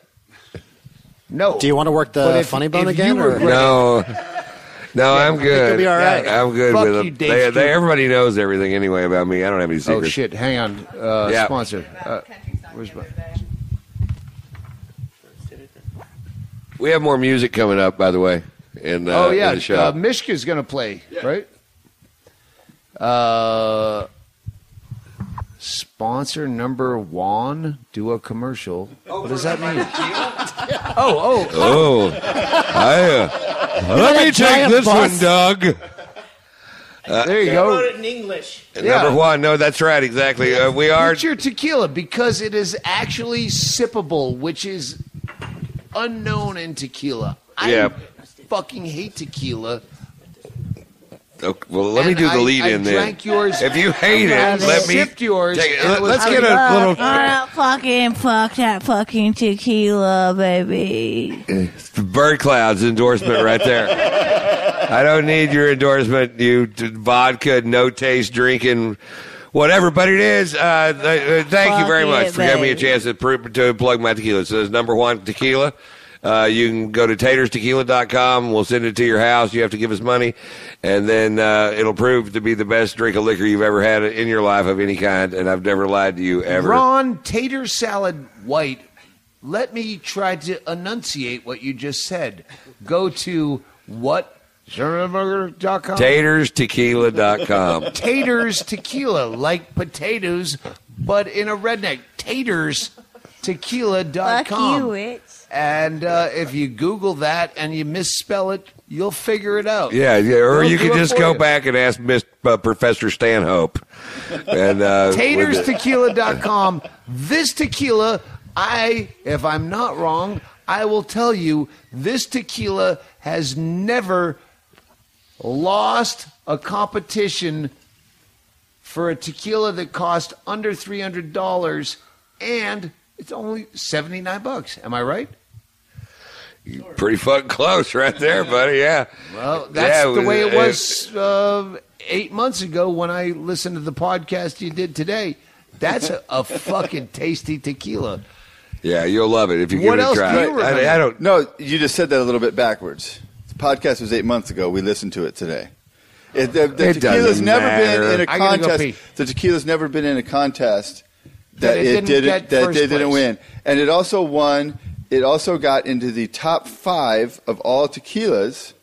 [SPEAKER 2] No.
[SPEAKER 5] Do you want to work the funny bone again? Or?
[SPEAKER 4] No, I'm good.
[SPEAKER 5] You'll be all right.
[SPEAKER 4] I'm good
[SPEAKER 2] Fuck
[SPEAKER 4] with
[SPEAKER 2] you,
[SPEAKER 4] it.
[SPEAKER 2] Dave Stewart.
[SPEAKER 4] Everybody knows everything anyway about me. I don't have any secrets.
[SPEAKER 2] Oh, shit. Hang on.
[SPEAKER 4] Yeah.
[SPEAKER 2] Sponsor. Where's my...
[SPEAKER 4] We have more music coming up, by the way. In the show.
[SPEAKER 2] Mishka's going to play, right? Sponsor number one, do a commercial. What does that mean?
[SPEAKER 4] Let me take this one, Doug.
[SPEAKER 2] There you go.
[SPEAKER 8] Wrote it in English.
[SPEAKER 4] Number one. No, that's right. Exactly. We are.
[SPEAKER 2] Get your tequila because it is actually sippable, which is unknown in tequila. I fucking hate tequila.
[SPEAKER 4] Okay, well, let me do the lead in there.
[SPEAKER 2] Drank yours.
[SPEAKER 4] If you hate it, let me
[SPEAKER 2] sipped yours.
[SPEAKER 4] take it. Let's
[SPEAKER 3] I
[SPEAKER 4] get a little.
[SPEAKER 3] don't fucking fuck that fucking tequila, baby.
[SPEAKER 4] Birdcloud's endorsement right there. I don't need your endorsement, you vodka, no taste drinking, whatever. But it is. Thank you very much for giving me a chance to plug my tequila. So it's number one tequila. You can go to taterstequila.com. We'll send it to your house. You have to give us money, and then it'll prove to be the best drink of liquor you've ever had in your life of any kind. And I've never lied to you ever.
[SPEAKER 2] Ron, tater salad white. Let me try to enunciate what you just said. Go to what? Shubaly.com.
[SPEAKER 4] Taterstequila.com.
[SPEAKER 2] Taters tequila, like potatoes, but in a redneck. Taterstequila.com.
[SPEAKER 3] Fuck you, it.
[SPEAKER 2] And if you Google that and you misspell it, you'll figure it out.
[SPEAKER 4] Yeah, or
[SPEAKER 2] They'll
[SPEAKER 4] you
[SPEAKER 2] do
[SPEAKER 4] can
[SPEAKER 2] it
[SPEAKER 4] just
[SPEAKER 2] for
[SPEAKER 4] go
[SPEAKER 2] you.
[SPEAKER 4] back and ask Professor Stanhope. And
[SPEAKER 2] Taterstequila.com. This tequila, if I'm not wrong, I will tell you, this tequila has never lost a competition for a tequila that cost under $300, and it's only $79. Am I right?
[SPEAKER 4] pretty fucking close right there, buddy. Yeah.
[SPEAKER 2] Well, that's the way it was 8 months ago when I listened to the podcast you did today. That's a fucking tasty tequila.
[SPEAKER 4] Yeah, you'll love it if you
[SPEAKER 2] What
[SPEAKER 4] give it a
[SPEAKER 2] else
[SPEAKER 4] try.
[SPEAKER 2] do you remember?
[SPEAKER 4] I don't.
[SPEAKER 1] No, you just said that a little bit backwards. The podcast was 8 months ago. We listened to it today. The tequila's
[SPEAKER 4] doesn't
[SPEAKER 1] never been
[SPEAKER 4] matter.
[SPEAKER 1] in a
[SPEAKER 2] I gotta go
[SPEAKER 1] contest.
[SPEAKER 2] pee.
[SPEAKER 1] The tequila's never been in a contest that
[SPEAKER 2] That it
[SPEAKER 1] it
[SPEAKER 2] didn't
[SPEAKER 1] didn't
[SPEAKER 2] get
[SPEAKER 1] that
[SPEAKER 2] first
[SPEAKER 1] they didn't
[SPEAKER 2] place.
[SPEAKER 1] win, and it also won. It also got into the top 5 of all tequilas.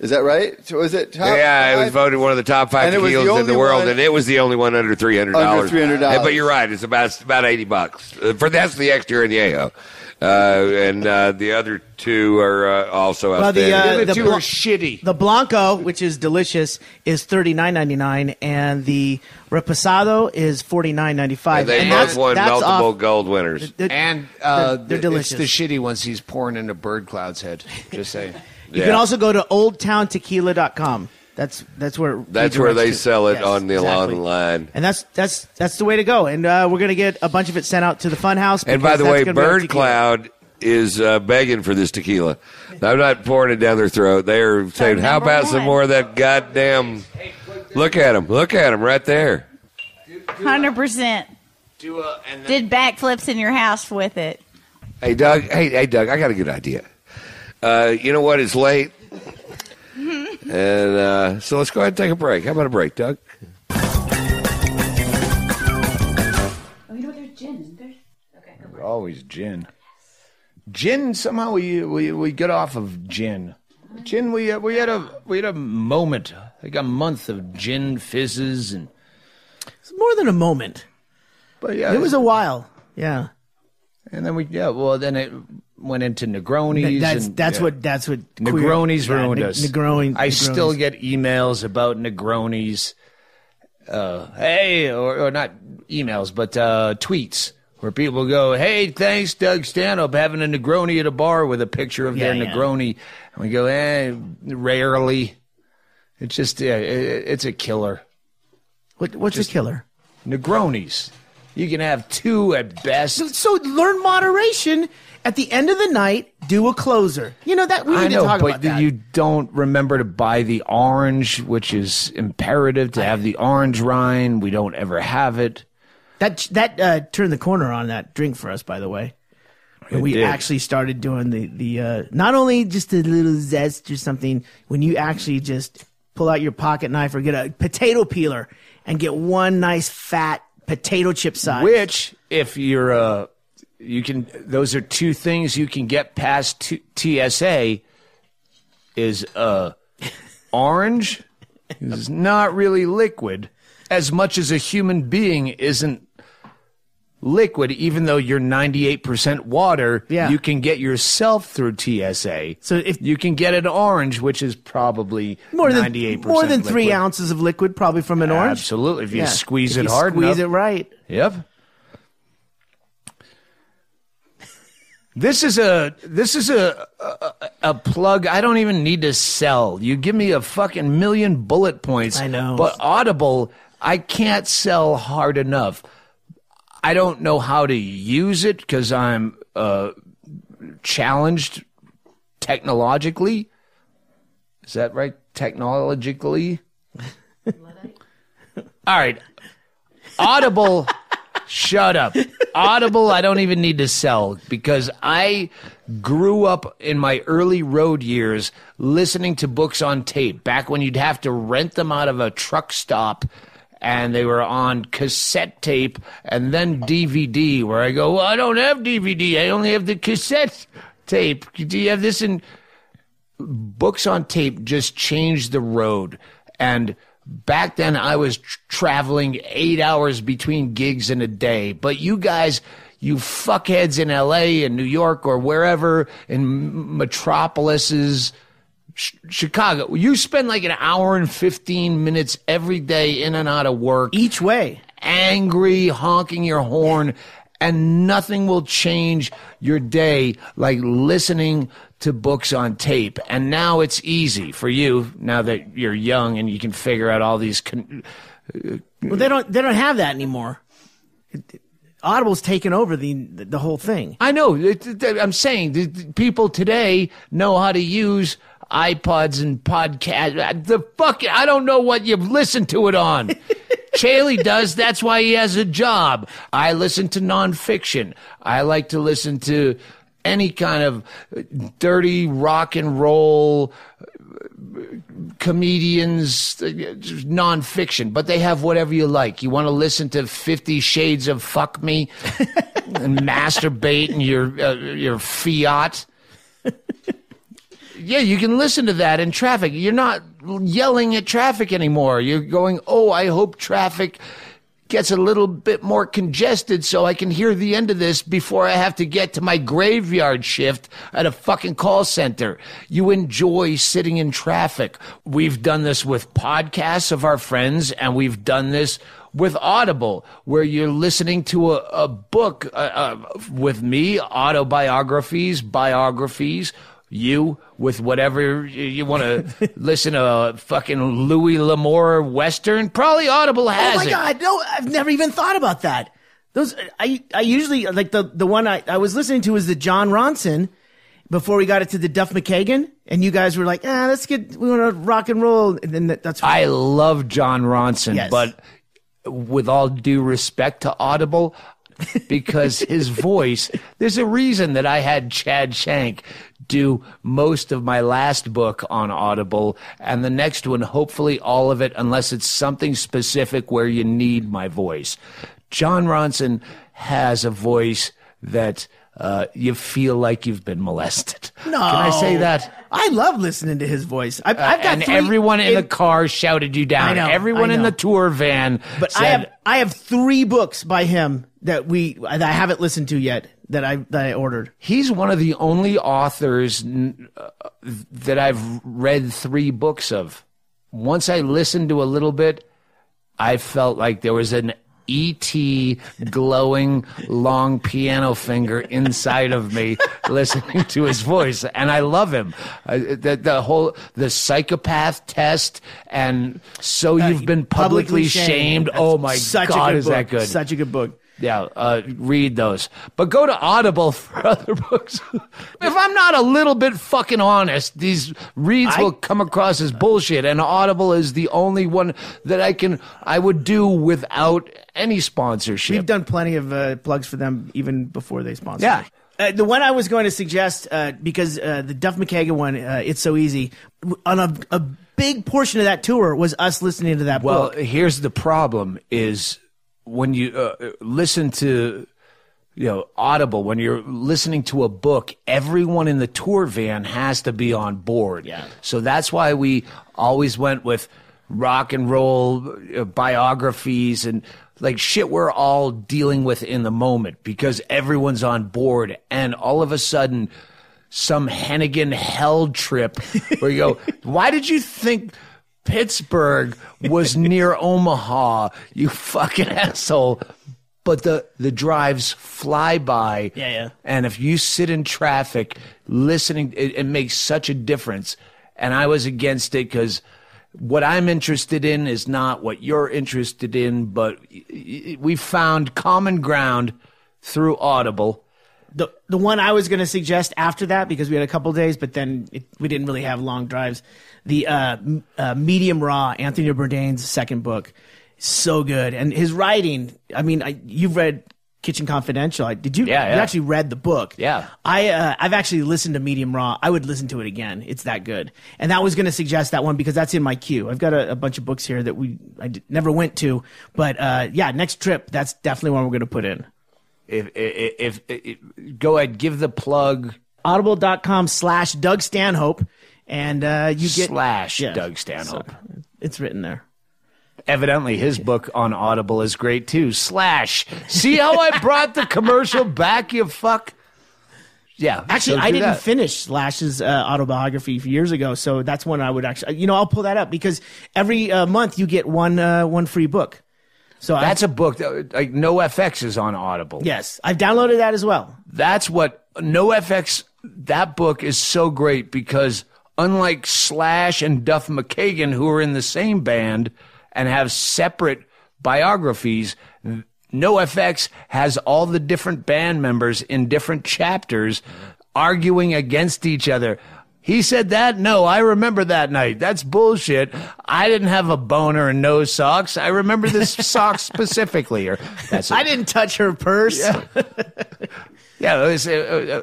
[SPEAKER 1] Is that right? So was it top
[SPEAKER 4] Yeah, it was
[SPEAKER 1] 5?
[SPEAKER 4] voted one of the top 5
[SPEAKER 1] And it was the
[SPEAKER 4] tequilas in the
[SPEAKER 1] only
[SPEAKER 4] world,
[SPEAKER 1] one-
[SPEAKER 4] and it was the only one under $300.
[SPEAKER 1] Under $300.
[SPEAKER 4] But you're right; it's about $80. For that's the extra añejo, and the other two are also
[SPEAKER 8] Well,
[SPEAKER 4] outstanding.
[SPEAKER 2] The other two
[SPEAKER 8] Bla-
[SPEAKER 2] are shitty.
[SPEAKER 8] The Blanco, which is delicious, is $39.99, and the Reposado is $49.95.
[SPEAKER 4] and they
[SPEAKER 8] And
[SPEAKER 4] both won multiple
[SPEAKER 8] off-
[SPEAKER 4] gold winners.
[SPEAKER 2] And
[SPEAKER 8] they're delicious.
[SPEAKER 2] It's the shitty ones he's pouring into Birdcloud's head. Just saying.
[SPEAKER 8] You can also go to oldtowntequila.com. That's where
[SPEAKER 4] That's
[SPEAKER 8] he
[SPEAKER 4] where
[SPEAKER 8] directs
[SPEAKER 4] they
[SPEAKER 8] to.
[SPEAKER 4] sell it
[SPEAKER 8] Yes,
[SPEAKER 4] on the
[SPEAKER 8] exactly.
[SPEAKER 4] line.
[SPEAKER 8] And that's the way to go. And we're gonna get a bunch of it sent out to the Funhouse.
[SPEAKER 4] And by
[SPEAKER 8] because
[SPEAKER 4] the
[SPEAKER 8] that's
[SPEAKER 4] way,
[SPEAKER 8] gonna be our tequila.
[SPEAKER 4] Birdcloud is begging for this tequila. I'm not pouring it down their throat. They're saying, "How
[SPEAKER 3] number
[SPEAKER 4] about some
[SPEAKER 3] one.
[SPEAKER 4] more of that goddamn?" Look at them right there.
[SPEAKER 3] 100%. Did backflips in your house with it.
[SPEAKER 4] Hey Doug, I got a good idea. You know what? It's late, and so let's go ahead and take a break. How about a break, Doug?
[SPEAKER 3] Oh, you know there's gin, isn't there? Okay, go
[SPEAKER 2] Always gin. Gin, somehow we get off of gin.
[SPEAKER 6] Gin, we had a moment, like a month of gin fizzes, and
[SPEAKER 8] It's more than a moment.
[SPEAKER 6] but yeah,
[SPEAKER 8] It was a while. Yeah.
[SPEAKER 6] and then then it went into Negronis.
[SPEAKER 8] That's what
[SPEAKER 6] Negronis ruined us. I still
[SPEAKER 8] Negronis.
[SPEAKER 6] get emails about Negronis. Hey, or not emails, but tweets where people go, "Hey, thanks, Doug Stanhope, having a Negroni at a bar with a picture of their Negroni." And we go, rarely. It's just, it's a killer.
[SPEAKER 8] What's a killer?
[SPEAKER 6] Negronis. You can have 2 at best.
[SPEAKER 8] So learn moderation. At the end of the night, do a closer. You know that we need to talk about that.
[SPEAKER 6] You don't remember to buy the orange, which is imperative to have the orange rind. We don't ever have it.
[SPEAKER 8] That turned the corner on that drink for us, by the way. We
[SPEAKER 6] did.
[SPEAKER 8] actually started doing the not only just a little zest or something. When you actually just pull out your pocket knife or get a potato peeler and get one nice fat potato chip size.
[SPEAKER 6] Which, if you're those are 2 things you can get past TSA. Is orange is not really liquid, as much as a human being isn't liquid. Even though you're 98% water, you can get yourself through TSA.
[SPEAKER 8] So if
[SPEAKER 6] you can get an orange, which is probably
[SPEAKER 8] more than
[SPEAKER 6] 98%
[SPEAKER 8] more than 3
[SPEAKER 6] liquid.
[SPEAKER 8] ounces of liquid, probably from an orange.
[SPEAKER 6] Absolutely, if you squeeze
[SPEAKER 8] If
[SPEAKER 6] it
[SPEAKER 8] you
[SPEAKER 6] hard
[SPEAKER 8] squeeze
[SPEAKER 6] enough.
[SPEAKER 8] it right.
[SPEAKER 6] Yep. This is a plug I don't even need to sell. You give me a fucking million bullet points.
[SPEAKER 8] I know.
[SPEAKER 6] But Audible, I can't sell hard enough. I don't know how to use it because I'm challenged technologically. Is that right? Technologically? All right. Audible, shut up. Audible, I don't even need to sell because I grew up in my early road years listening to books on tape, back when you'd have to rent them out of a truck stop and they were on cassette tape and then DVD, where I go, well, I don't have DVD. I only have the cassette tape. Do you have this? And books on tape just changed the road. And back then, I was traveling 8 hours between gigs in a day. But you guys, you fuckheads in L.A. and New York or wherever, in metropolises, Chicago, you spend like an hour and 15 minutes every day in and out of work.
[SPEAKER 8] Each way.
[SPEAKER 6] Angry, honking your horn, and nothing will change your day like listening to books on tape. And now it's easy for you, now that you're young and you can figure out all these
[SPEAKER 8] Well, they don't have that anymore. Audible's taken over the whole thing.
[SPEAKER 6] I know. I'm saying people today know how to use iPods and podcasts. I don't know what you've listened to it on. Chaille does. That's why he has a job. I listen to nonfiction. I like to listen to any kind of dirty rock and roll comedians, nonfiction, but they have whatever you like. You want to listen to 50 Shades of Fuck Me and masturbate in your Fiat. Yeah, you can listen to that in traffic. You're not yelling at traffic anymore. You're going, oh, I hope traffic gets a little bit more congested so I can hear the end of this before I have to get to my graveyard shift at a fucking call center. You enjoy sitting in traffic. We've done this with podcasts of our friends, and we've done this with Audible, where you're listening to a book with me, autobiographies, biographies, you with whatever you want to listen to, a fucking Louis L'Amour Western. Probably Audible has it.
[SPEAKER 8] Oh my God, no, I've never even thought about that. Those I usually like the one I was listening to was the John Ronson before we got it to the Duff McKagan, and you guys were like, we want to rock and roll, and then that's
[SPEAKER 6] I love John Ronson,
[SPEAKER 8] Yes.
[SPEAKER 6] but with all due respect to Audible, because his voice, there's a reason that I had Chad Shank do most of my last book on Audible, and the next one, hopefully all of it, unless it's something specific where you need my voice. John Ronson has a voice that you feel like you've been molested.
[SPEAKER 8] No.
[SPEAKER 6] Can I say that?
[SPEAKER 8] I love listening to his voice. I've got
[SPEAKER 6] and
[SPEAKER 8] three,
[SPEAKER 6] everyone in the car shouted you down.
[SPEAKER 8] I know,
[SPEAKER 6] Everyone
[SPEAKER 8] I
[SPEAKER 6] in
[SPEAKER 8] know.
[SPEAKER 6] the tour van
[SPEAKER 8] But
[SPEAKER 6] said,
[SPEAKER 8] I have 3 books by him that I haven't listened to yet that I ordered.
[SPEAKER 6] he's one of the only authors that I've read 3 books of. Once I listened to a little bit, I felt like there was an E.T. glowing long piano finger inside of me listening to his voice, and I love him. The psychopath test, and so you've been publicly shamed. Oh my God, is that good?
[SPEAKER 8] Such a good book.
[SPEAKER 6] Yeah, read those. But go to Audible for other books. If I'm not a little bit fucking honest, these reads will come across as bullshit, and Audible is the only one that I would do without any sponsorship.
[SPEAKER 8] We've done plenty of plugs for them even before they sponsored.
[SPEAKER 6] Yeah.
[SPEAKER 8] The one I was going to suggest, because the Duff McKagan one, It's So Easy, on a big portion of that tour was us listening to that book.
[SPEAKER 6] Well, here's the problem is when you listen to Audible, when you're listening to a book, everyone in the tour van has to be on board.
[SPEAKER 8] Yeah.
[SPEAKER 6] So that's why we always went with rock and roll biographies and like shit we're all dealing with in the moment because everyone's on board. And all of a sudden, some Hennigan hell trip where you go, why did you think Pittsburgh was near Omaha, you fucking asshole? But the drives fly by.
[SPEAKER 8] Yeah.
[SPEAKER 6] And if you sit in traffic listening, it makes such a difference. And I was against it because what I'm interested in is not what you're interested in, but we found common ground through Audible.
[SPEAKER 8] The one I was going to suggest after that, because we had a couple days, but then we didn't really have long drives, the Medium Raw, Anthony Bourdain's second book. So good. And his writing, I mean, you've read Kitchen Confidential. Did you?
[SPEAKER 6] Yeah.
[SPEAKER 8] You actually read the book.
[SPEAKER 6] Yeah.
[SPEAKER 8] I've actually listened to Medium Raw. I would listen to it again. It's that good. And that was going to suggest that one because that's in my queue. I've got a bunch of books here that never went to. But next trip, that's definitely one we're going to put in.
[SPEAKER 6] If go ahead, give the plug.
[SPEAKER 8] Audible.com/Doug Stanhope. And you get
[SPEAKER 6] Doug Stanhope.
[SPEAKER 8] So, it's written there.
[SPEAKER 6] Evidently, his book on Audible is great too. See how I brought the commercial back, you fuck? Yeah.
[SPEAKER 8] Actually,
[SPEAKER 6] so
[SPEAKER 8] I didn't
[SPEAKER 6] that.
[SPEAKER 8] finish Slash's autobiography years ago, so that's one I would actually, I'll pull that up because every month you get one free book. So
[SPEAKER 6] that's a book that, like NoFX is on Audible.
[SPEAKER 8] Yes, I've downloaded that as well.
[SPEAKER 6] That's what NoFX. That book is so great because unlike Slash and Duff McKagan, who are in the same band and have separate biographies, NoFX has all the different band members in different chapters arguing against each other. He said that? No, I remember that night. That's bullshit. I didn't have a boner and no socks. I remember this sock specifically.
[SPEAKER 8] I didn't touch her purse.
[SPEAKER 6] Yeah.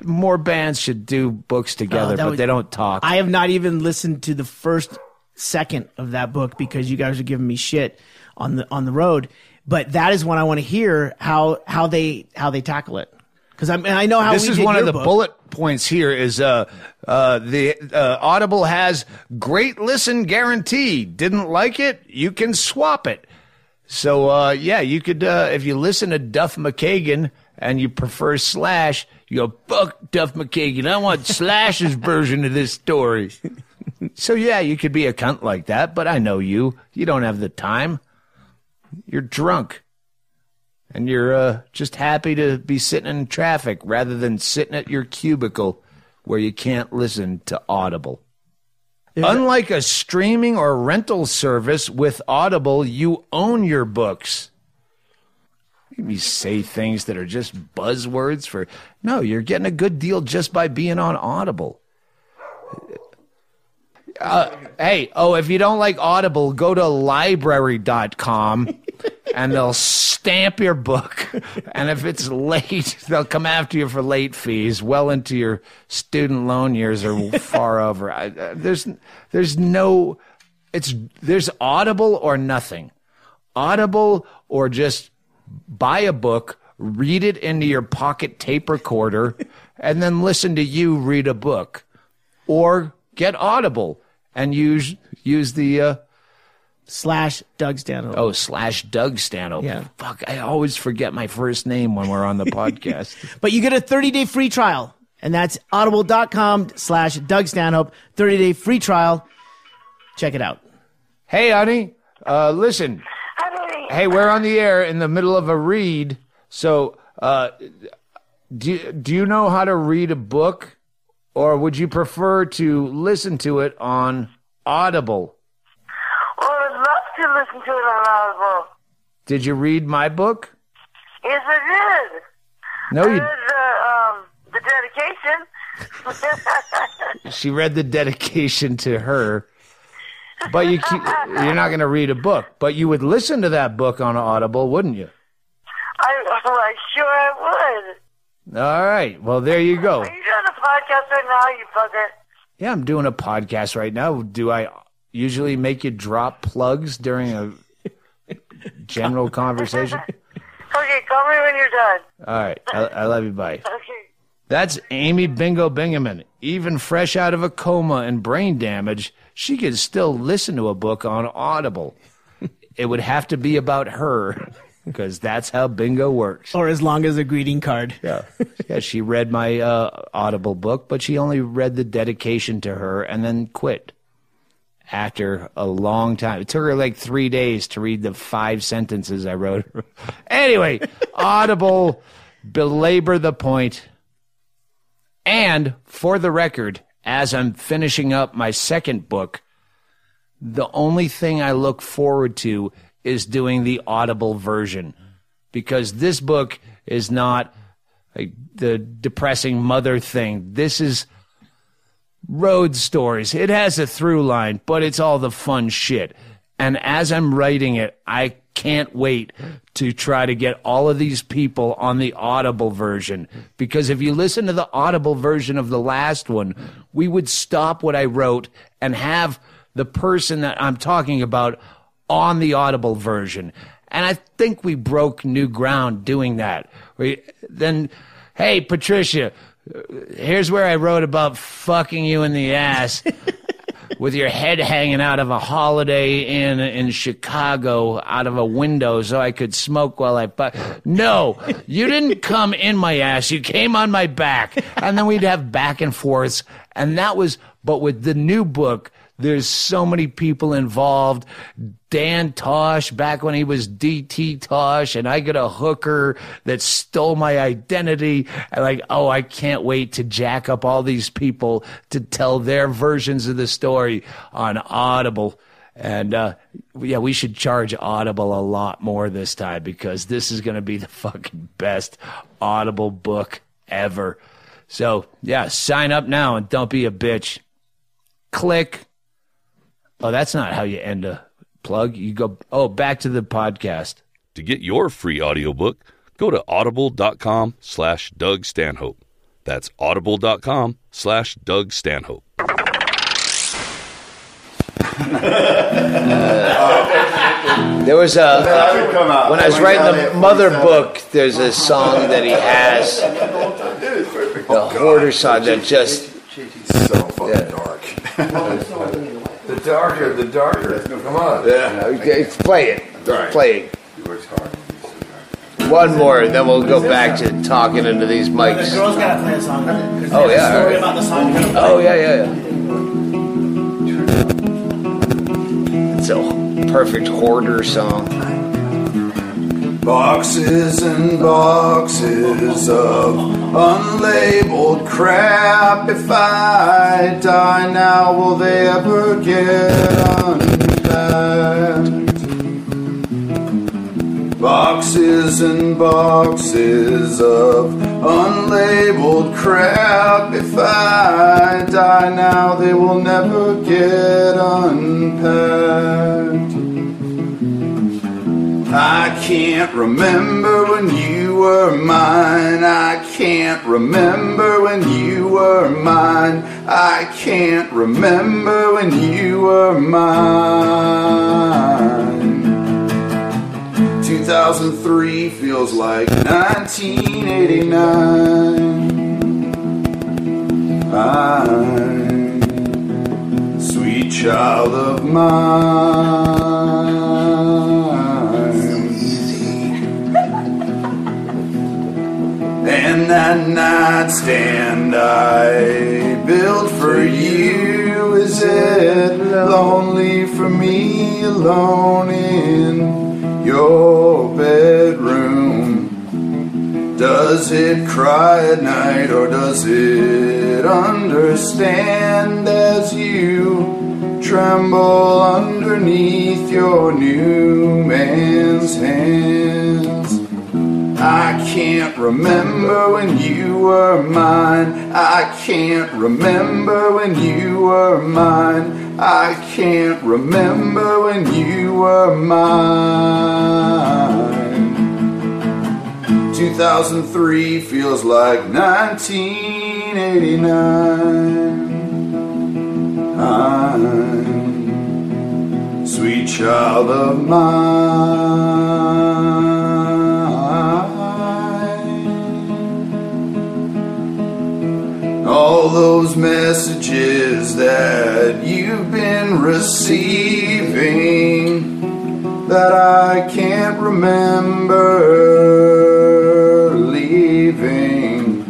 [SPEAKER 6] More bands should do books together, but they don't talk.
[SPEAKER 8] I have not even listened to the first second of that book because you guys are giving me shit on the road. But that is one I want to hear how they tackle it because I know how
[SPEAKER 6] this
[SPEAKER 8] we
[SPEAKER 6] is
[SPEAKER 8] did
[SPEAKER 6] one
[SPEAKER 8] your
[SPEAKER 6] of the
[SPEAKER 8] book.
[SPEAKER 6] bullet points here is the Audible has great listen guarantee. Didn't like it? You can swap it. So you could if you listen to Duff McKagan and you prefer Slash, you go fuck Duff McKagan. I want Slash's version of this story. So, you could be a cunt like that, but I know you. You don't have the time. You're drunk. And you're just happy to be sitting in traffic rather than sitting at your cubicle where you can't listen to Audible. Unlike a streaming or rental service, with Audible, you own your books. You say things that are just buzzwords for... No, you're getting a good deal just by being on Audible. If you don't like Audible, go to library.com and they'll stamp your book. And if it's late, they'll come after you for late fees well into your student loan years or far over. There's Audible or nothing. Audible or just buy a book read it into your pocket tape recorder, and then listen to you read a book. Or get Audible and use the...
[SPEAKER 8] / Doug Stanhope.
[SPEAKER 6] Oh, / Doug Stanhope.
[SPEAKER 8] Yeah.
[SPEAKER 6] Fuck, I always forget my first name when we're on the podcast.
[SPEAKER 8] But you get a 30-day free trial, and that's audible.com / Doug Stanhope. 30-day free trial. Check it out.
[SPEAKER 6] Hey, honey, listen. Hey, we're on the air in the middle of a read. So, do you know how to read a book? Or would you prefer to listen to it on Audible?
[SPEAKER 9] Well, I'd love to listen to it on Audible.
[SPEAKER 6] Did you read my book?
[SPEAKER 9] Yes, I did.
[SPEAKER 6] No,
[SPEAKER 9] I
[SPEAKER 6] you...
[SPEAKER 9] read the dedication.
[SPEAKER 6] She read the dedication to her. But you're not going to read a book. But you would listen to that book on Audible, wouldn't you?
[SPEAKER 9] I sure I would.
[SPEAKER 6] All right. Well, there you go.
[SPEAKER 9] Are you doing a podcast right now, you bugger?
[SPEAKER 6] Yeah, I'm doing a podcast right now. Do I usually make you drop plugs during a general conversation?
[SPEAKER 9] Okay, call me when you're done.
[SPEAKER 6] All right. I love you. Bye.
[SPEAKER 9] Okay.
[SPEAKER 6] That's Amy Bingo Bingaman. Even fresh out of a coma and brain damage, she could still listen to a book on Audible. It would have to be about her, because that's how Bingo works.
[SPEAKER 8] Or as long as a greeting card.
[SPEAKER 6] Yeah. Yeah, she read my Audible book, but she only read the dedication to her and then quit after a long time. It took her like 3 days to read the 5 sentences I wrote. Anyway, Audible, belabor the point. And for the record, as I'm finishing up my second book, the only thing I look forward to is doing the Audible version, because this book is not like the depressing mother thing. This is road stories. It has a through line, but it's all the fun shit. And as I'm writing it, I can't wait to try to get all of these people on the Audible version, because if you listen to the Audible version of the last one, we would stop what I wrote and have the person that I'm talking about on the Audible version. And I think we broke new ground doing that. Then, hey, Patricia, here's where I wrote about fucking you in the ass with your head hanging out of a Holiday Inn in Chicago out of a window so I could smoke while I... No, you didn't come in my ass. You came on my back. And then we'd have back and forths. And that was... But with the new book, there's so many people involved. Dan Tosh, back when he was DT Tosh, and I got a hooker that stole my identity. And like, oh, I can't wait to jack up all these people to tell their versions of the story on Audible. And, yeah, we should charge Audible a lot more this time, because this is going to be the fucking best Audible book ever. So, yeah, sign up now and don't be a bitch. Click. Oh, that's not how you end a plug. You go, back to the podcast.
[SPEAKER 10] To get your free audiobook, go to audible.com/Doug Stanhope. That's audible.com/Doug Stanhope.
[SPEAKER 6] There was when I was writing the Mother book, there's a song that he has, the Hoarder song that just...
[SPEAKER 11] so fucking dark. The darker. Come on.
[SPEAKER 6] Yeah. Okay, play it.
[SPEAKER 11] Right.
[SPEAKER 6] Play it.
[SPEAKER 11] He works hard.
[SPEAKER 6] One more, then we'll go back to talking into these mics.
[SPEAKER 8] The girl's got to play a song.
[SPEAKER 6] Oh, yeah.
[SPEAKER 8] Story about the song.
[SPEAKER 6] Oh, yeah. It's a perfect Hoarder song.
[SPEAKER 1] Boxes and boxes of unlabeled crap. If I die now, will they ever get unpacked? Boxes and boxes of unlabeled crap. If I die now, they will never get unpacked. I can't remember when you were mine. I can't remember when you were mine. I can't remember when you were mine. 2003 feels like 1989. I'm sweet child of mine. And that nightstand I built for you, is it lonely for me alone in your bedroom? Does it cry at night, or does it understand as you tremble underneath your new man's hands? I can't remember when you were mine. I can't remember when you were mine. I can't remember when you were mine. 2003 feels like 1989. I'm sweet child of mine. All those messages that you've been receiving that I can't remember leaving.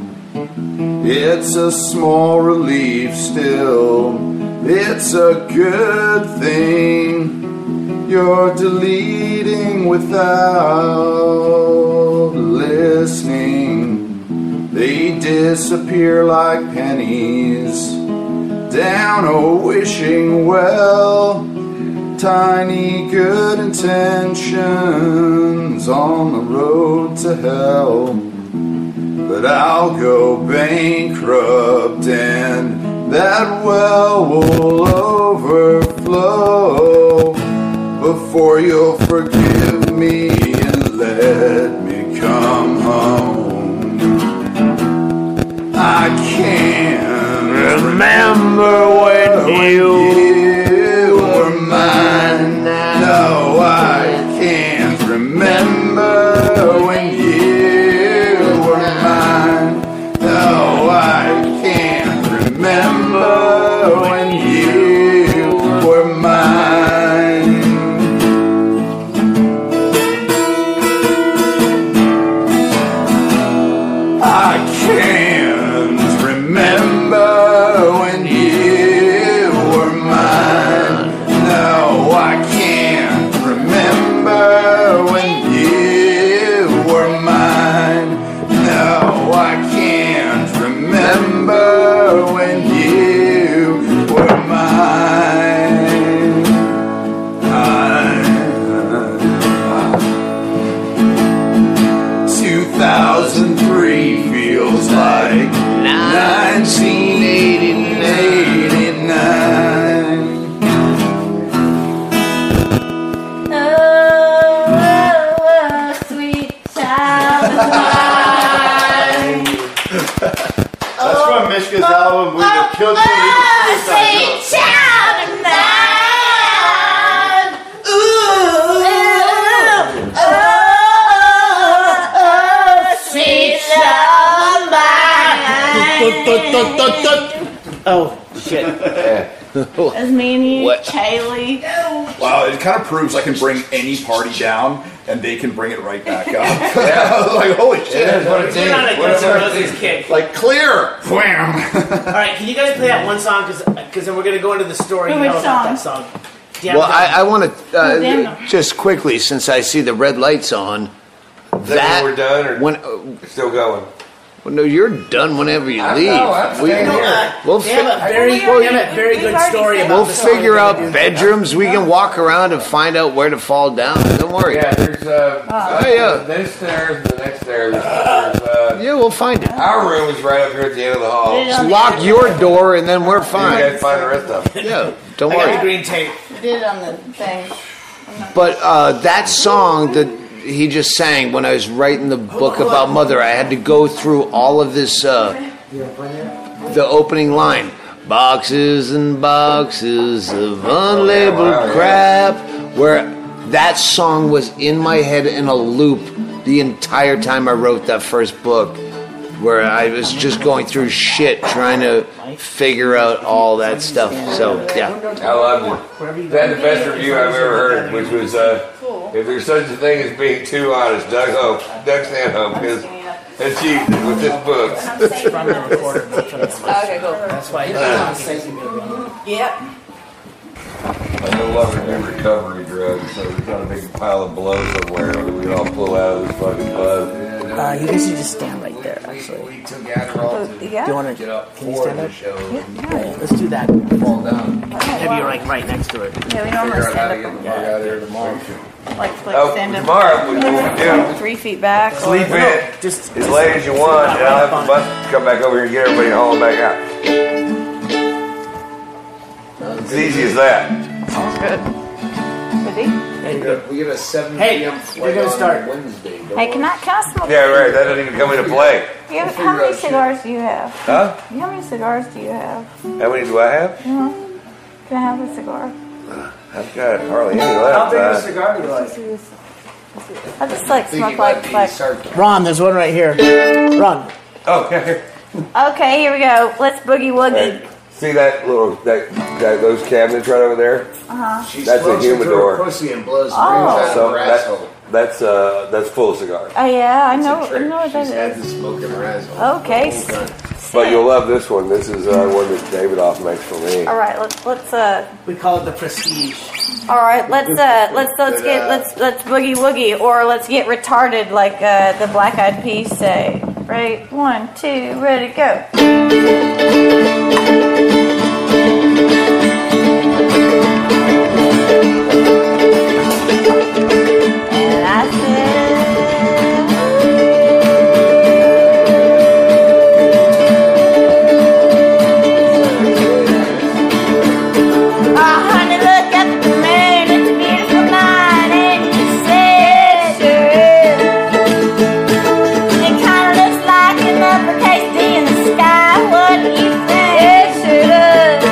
[SPEAKER 1] It's a small relief still. It's a good thing. You're deleting without listening. They disappear like pennies down a wishing well. Tiny good intentions on the road to hell. But I'll go bankrupt and that well will overflow before you'll forgive me and let me come home. I can't remember when you were mine. No, I can't remember when you were mine. No, I can't remember when you were mine. I can't remember when you were mine. No, I can't remember when you were mine. No, I can't remember when you were mine. 2003 feels like 1989.
[SPEAKER 3] Oh, sweet child of mine.
[SPEAKER 1] That's from Mishka's album. We have killed you.
[SPEAKER 3] Sweet child of mine. Sweet child of mine.
[SPEAKER 8] Oh, shit.
[SPEAKER 3] That's me and you, Chaille.
[SPEAKER 7] Wow, it kind of proves I can bring any party down and they can bring it right back up. Yeah. Like, holy shit.
[SPEAKER 4] That's what it's
[SPEAKER 8] We're on a Guns N' Roses kick.
[SPEAKER 7] Like, clear. Wham.
[SPEAKER 8] All right, can you guys play that one song? Because then we're going to go into the story.
[SPEAKER 3] Which
[SPEAKER 8] You know about
[SPEAKER 3] song?
[SPEAKER 8] that song.
[SPEAKER 2] Well, I want
[SPEAKER 3] damn.
[SPEAKER 2] to just quickly, since I see the red lights on,
[SPEAKER 4] That we're done, or
[SPEAKER 2] when
[SPEAKER 4] still going?
[SPEAKER 2] well, no, you're done whenever you leave.
[SPEAKER 4] I'm staying here.
[SPEAKER 2] We'll
[SPEAKER 8] They have a very good story about
[SPEAKER 2] We'll
[SPEAKER 8] the song
[SPEAKER 2] figure
[SPEAKER 8] they're
[SPEAKER 2] out
[SPEAKER 8] gonna do.
[SPEAKER 2] bedrooms. We can walk around and find out where to fall down. Don't worry.
[SPEAKER 4] Yeah, there's
[SPEAKER 2] yeah.
[SPEAKER 4] this stairs, the next stairs. There's
[SPEAKER 2] Yeah, we'll find it.
[SPEAKER 4] our room is right up here at the end of the hall.
[SPEAKER 3] Yeah.
[SPEAKER 2] Lock your door and then we're
[SPEAKER 4] You
[SPEAKER 2] fine.
[SPEAKER 4] guys find the rest of them.
[SPEAKER 2] Yeah, don't
[SPEAKER 8] I got the
[SPEAKER 2] worry.
[SPEAKER 8] green tape.
[SPEAKER 3] We did it on the thing.
[SPEAKER 2] But that song that he just sang when I was writing the book about Mother, I had to go through all of this, the opening line. Boxes and boxes of unlabeled crap, where that song was in my head in a loop the entire time I wrote that first book, where I was just going through shit trying to figure out all that stuff. So, yeah.
[SPEAKER 4] I loved it. That's the best review I've ever heard, which was, if there's such a thing as being too honest, Doug Stanhope is achieved it with this book.
[SPEAKER 3] Okay, cool.
[SPEAKER 8] That's why.
[SPEAKER 3] Yep.
[SPEAKER 4] I no longer do recovery drugs, so there's not a big pile of blow somewhere that we all pull out of this fucking bud.
[SPEAKER 8] You guys should just stand right there, actually.
[SPEAKER 2] We took Adderall to
[SPEAKER 3] Yeah.
[SPEAKER 8] Do you want to
[SPEAKER 2] get up
[SPEAKER 8] Can you
[SPEAKER 2] for
[SPEAKER 8] stand
[SPEAKER 2] the
[SPEAKER 8] up?
[SPEAKER 2] show.
[SPEAKER 8] Yeah, let's do that.
[SPEAKER 2] Fall down.
[SPEAKER 8] Have you like right next to it?
[SPEAKER 3] Yeah, we normally
[SPEAKER 2] Figure out how to
[SPEAKER 3] stand
[SPEAKER 2] get
[SPEAKER 3] up
[SPEAKER 2] the bug out of there tomorrow.
[SPEAKER 3] like
[SPEAKER 4] Oh,
[SPEAKER 3] stand up
[SPEAKER 4] tomorrow, what you do,
[SPEAKER 3] 3 feet back.
[SPEAKER 4] sleep
[SPEAKER 3] or,
[SPEAKER 4] in
[SPEAKER 8] Just
[SPEAKER 4] as late as you want, and I'll have the bus come back over here and get everybody and haul them back out. It's easy as that.
[SPEAKER 3] Sounds good. Ready?
[SPEAKER 2] We get a 7
[SPEAKER 8] Hey,
[SPEAKER 2] p.m.
[SPEAKER 8] you're
[SPEAKER 2] flight
[SPEAKER 8] gonna
[SPEAKER 2] on
[SPEAKER 8] start.
[SPEAKER 2] Wednesday.
[SPEAKER 3] Hey, can I smoke?
[SPEAKER 4] Yeah, right, that doesn't even come into play.
[SPEAKER 3] How many cigars do you have?
[SPEAKER 4] Huh?
[SPEAKER 3] How many cigars do you have?
[SPEAKER 4] How many do I have?
[SPEAKER 3] Can I have a cigar?
[SPEAKER 4] I've got hardly any left.
[SPEAKER 8] cigar do you like?
[SPEAKER 3] I just like smoke like.
[SPEAKER 8] Ron, there's one right here. Ron.
[SPEAKER 4] Okay.
[SPEAKER 3] Okay, here we go. Let's boogie woogie.
[SPEAKER 4] See that little those cabinets right over there?
[SPEAKER 2] She
[SPEAKER 4] That's a
[SPEAKER 2] smokes it through
[SPEAKER 4] humidor.
[SPEAKER 2] her pussy and blows
[SPEAKER 3] Oh.
[SPEAKER 2] rings out
[SPEAKER 4] So
[SPEAKER 2] of her asshole.
[SPEAKER 4] that's full of cigars.
[SPEAKER 3] Oh yeah, I know.
[SPEAKER 2] It's a
[SPEAKER 3] I
[SPEAKER 2] trick.
[SPEAKER 3] know what
[SPEAKER 2] She's had
[SPEAKER 3] that
[SPEAKER 2] to
[SPEAKER 3] is.
[SPEAKER 2] smoke in her asshole.
[SPEAKER 3] Okay.
[SPEAKER 4] But you'll love this one. This is one that David off makes for me.
[SPEAKER 3] All right, let's
[SPEAKER 8] We call it the prestige.
[SPEAKER 3] all right, let's boogie woogie, or let's get retarded like the Black Eyed Peas say. Right, 1, 2, ready, go. And I said, oh, honey, look at the moon, it's a beautiful night, and you said, sure is. It kinda looks like an uppercase D in the sky, what do you think? It sure does.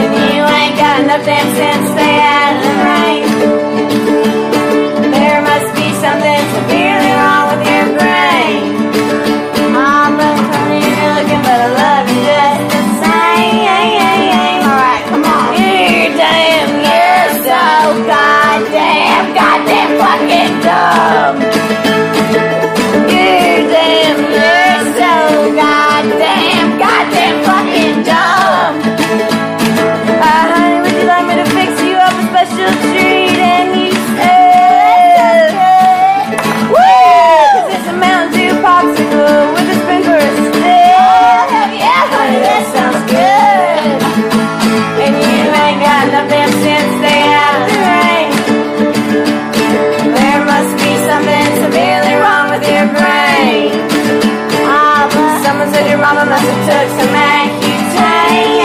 [SPEAKER 3] And you ain't got enough damn sense to stay out of the rain. There must be something severely wrong with your brain. I'm not funny looking, but I love you just the same. Alright, come on. You're so goddamn fucking dumb. You're so goddamn fucking dumb. Honey, would you like me to fix you up a special treat? And you said, woo! 'Cause it's a Mountain Dew popsicle with a sprinkler of stick. Yeah, honey, that sounds good. And you ain't got enough damn sense to stay out of the rain. There must be something severely wrong with your brain. Someone said your mama must have took some Accutane.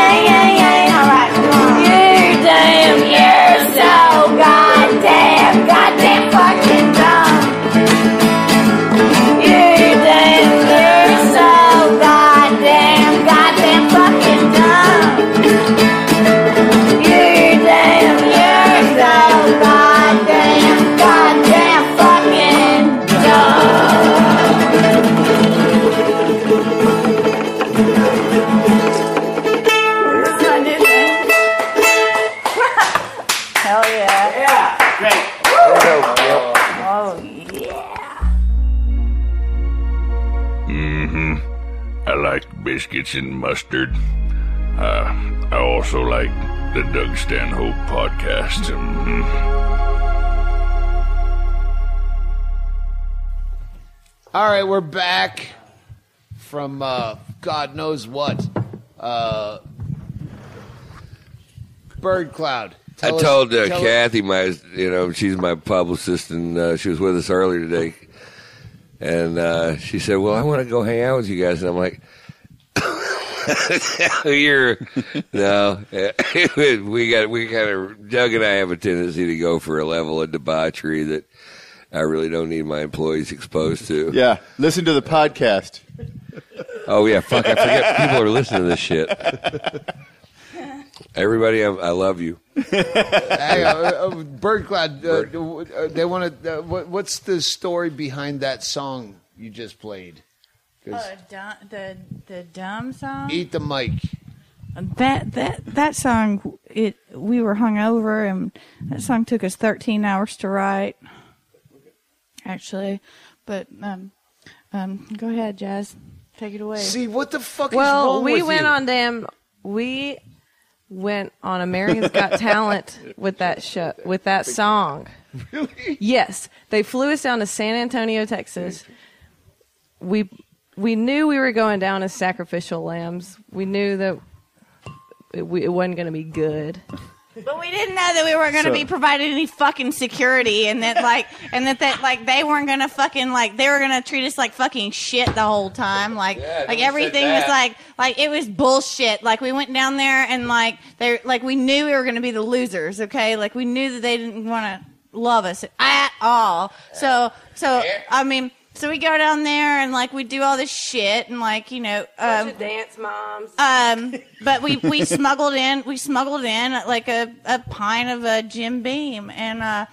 [SPEAKER 3] Alright, come on. You're so goddamn fucking dumb. You're so goddamn fucking dumb. You're so goddamn fucking dumb. Hell yeah.
[SPEAKER 8] Yeah, great.
[SPEAKER 3] Oh yeah.
[SPEAKER 10] I like biscuits and mustard. I also like the Doug Stanhope podcast.
[SPEAKER 2] All right, we're back from God knows what. Birdcloud.
[SPEAKER 4] I told Kathy, she's my publicist, and she was with us earlier today. And she said, "Well, I want to go hang out with you guys." And I'm like, no. We kind of, Doug and I have a tendency to go for a level of debauchery that I really don't need my employees exposed to.
[SPEAKER 1] Yeah, listen to the podcast.
[SPEAKER 4] Oh yeah, fuck! I forget people are listening to this shit. Everybody, I love you.
[SPEAKER 2] Hey, Birdcloud, they want to. What's the story behind that song you just played?
[SPEAKER 3] The dumb song.
[SPEAKER 2] Eat the mic.
[SPEAKER 3] That song. We were hungover, and that song took us 13 hours to write. Actually, but go ahead, Jazz. Take it away.
[SPEAKER 2] See, what the fuck is wrong with you?
[SPEAKER 12] We went on America's Got Talent with that show, with that song.
[SPEAKER 2] Really?
[SPEAKER 12] Yes. They flew us down to San Antonio, Texas. We knew we were going down as sacrificial lambs. We knew that it wasn't going to be good.
[SPEAKER 3] But we didn't know that we weren't going to be provided any fucking security, and that they weren't going to fucking they were going to treat us like fucking shit the whole time. Everything was like it was bullshit. Like we went down there and we knew we were going to be the losers. Okay, like we knew that they didn't want to love us at all. So I mean. So we go down there and we do all this shit and
[SPEAKER 12] bunch of dance moms.
[SPEAKER 3] But we smuggled in like a pint of Jim Beam and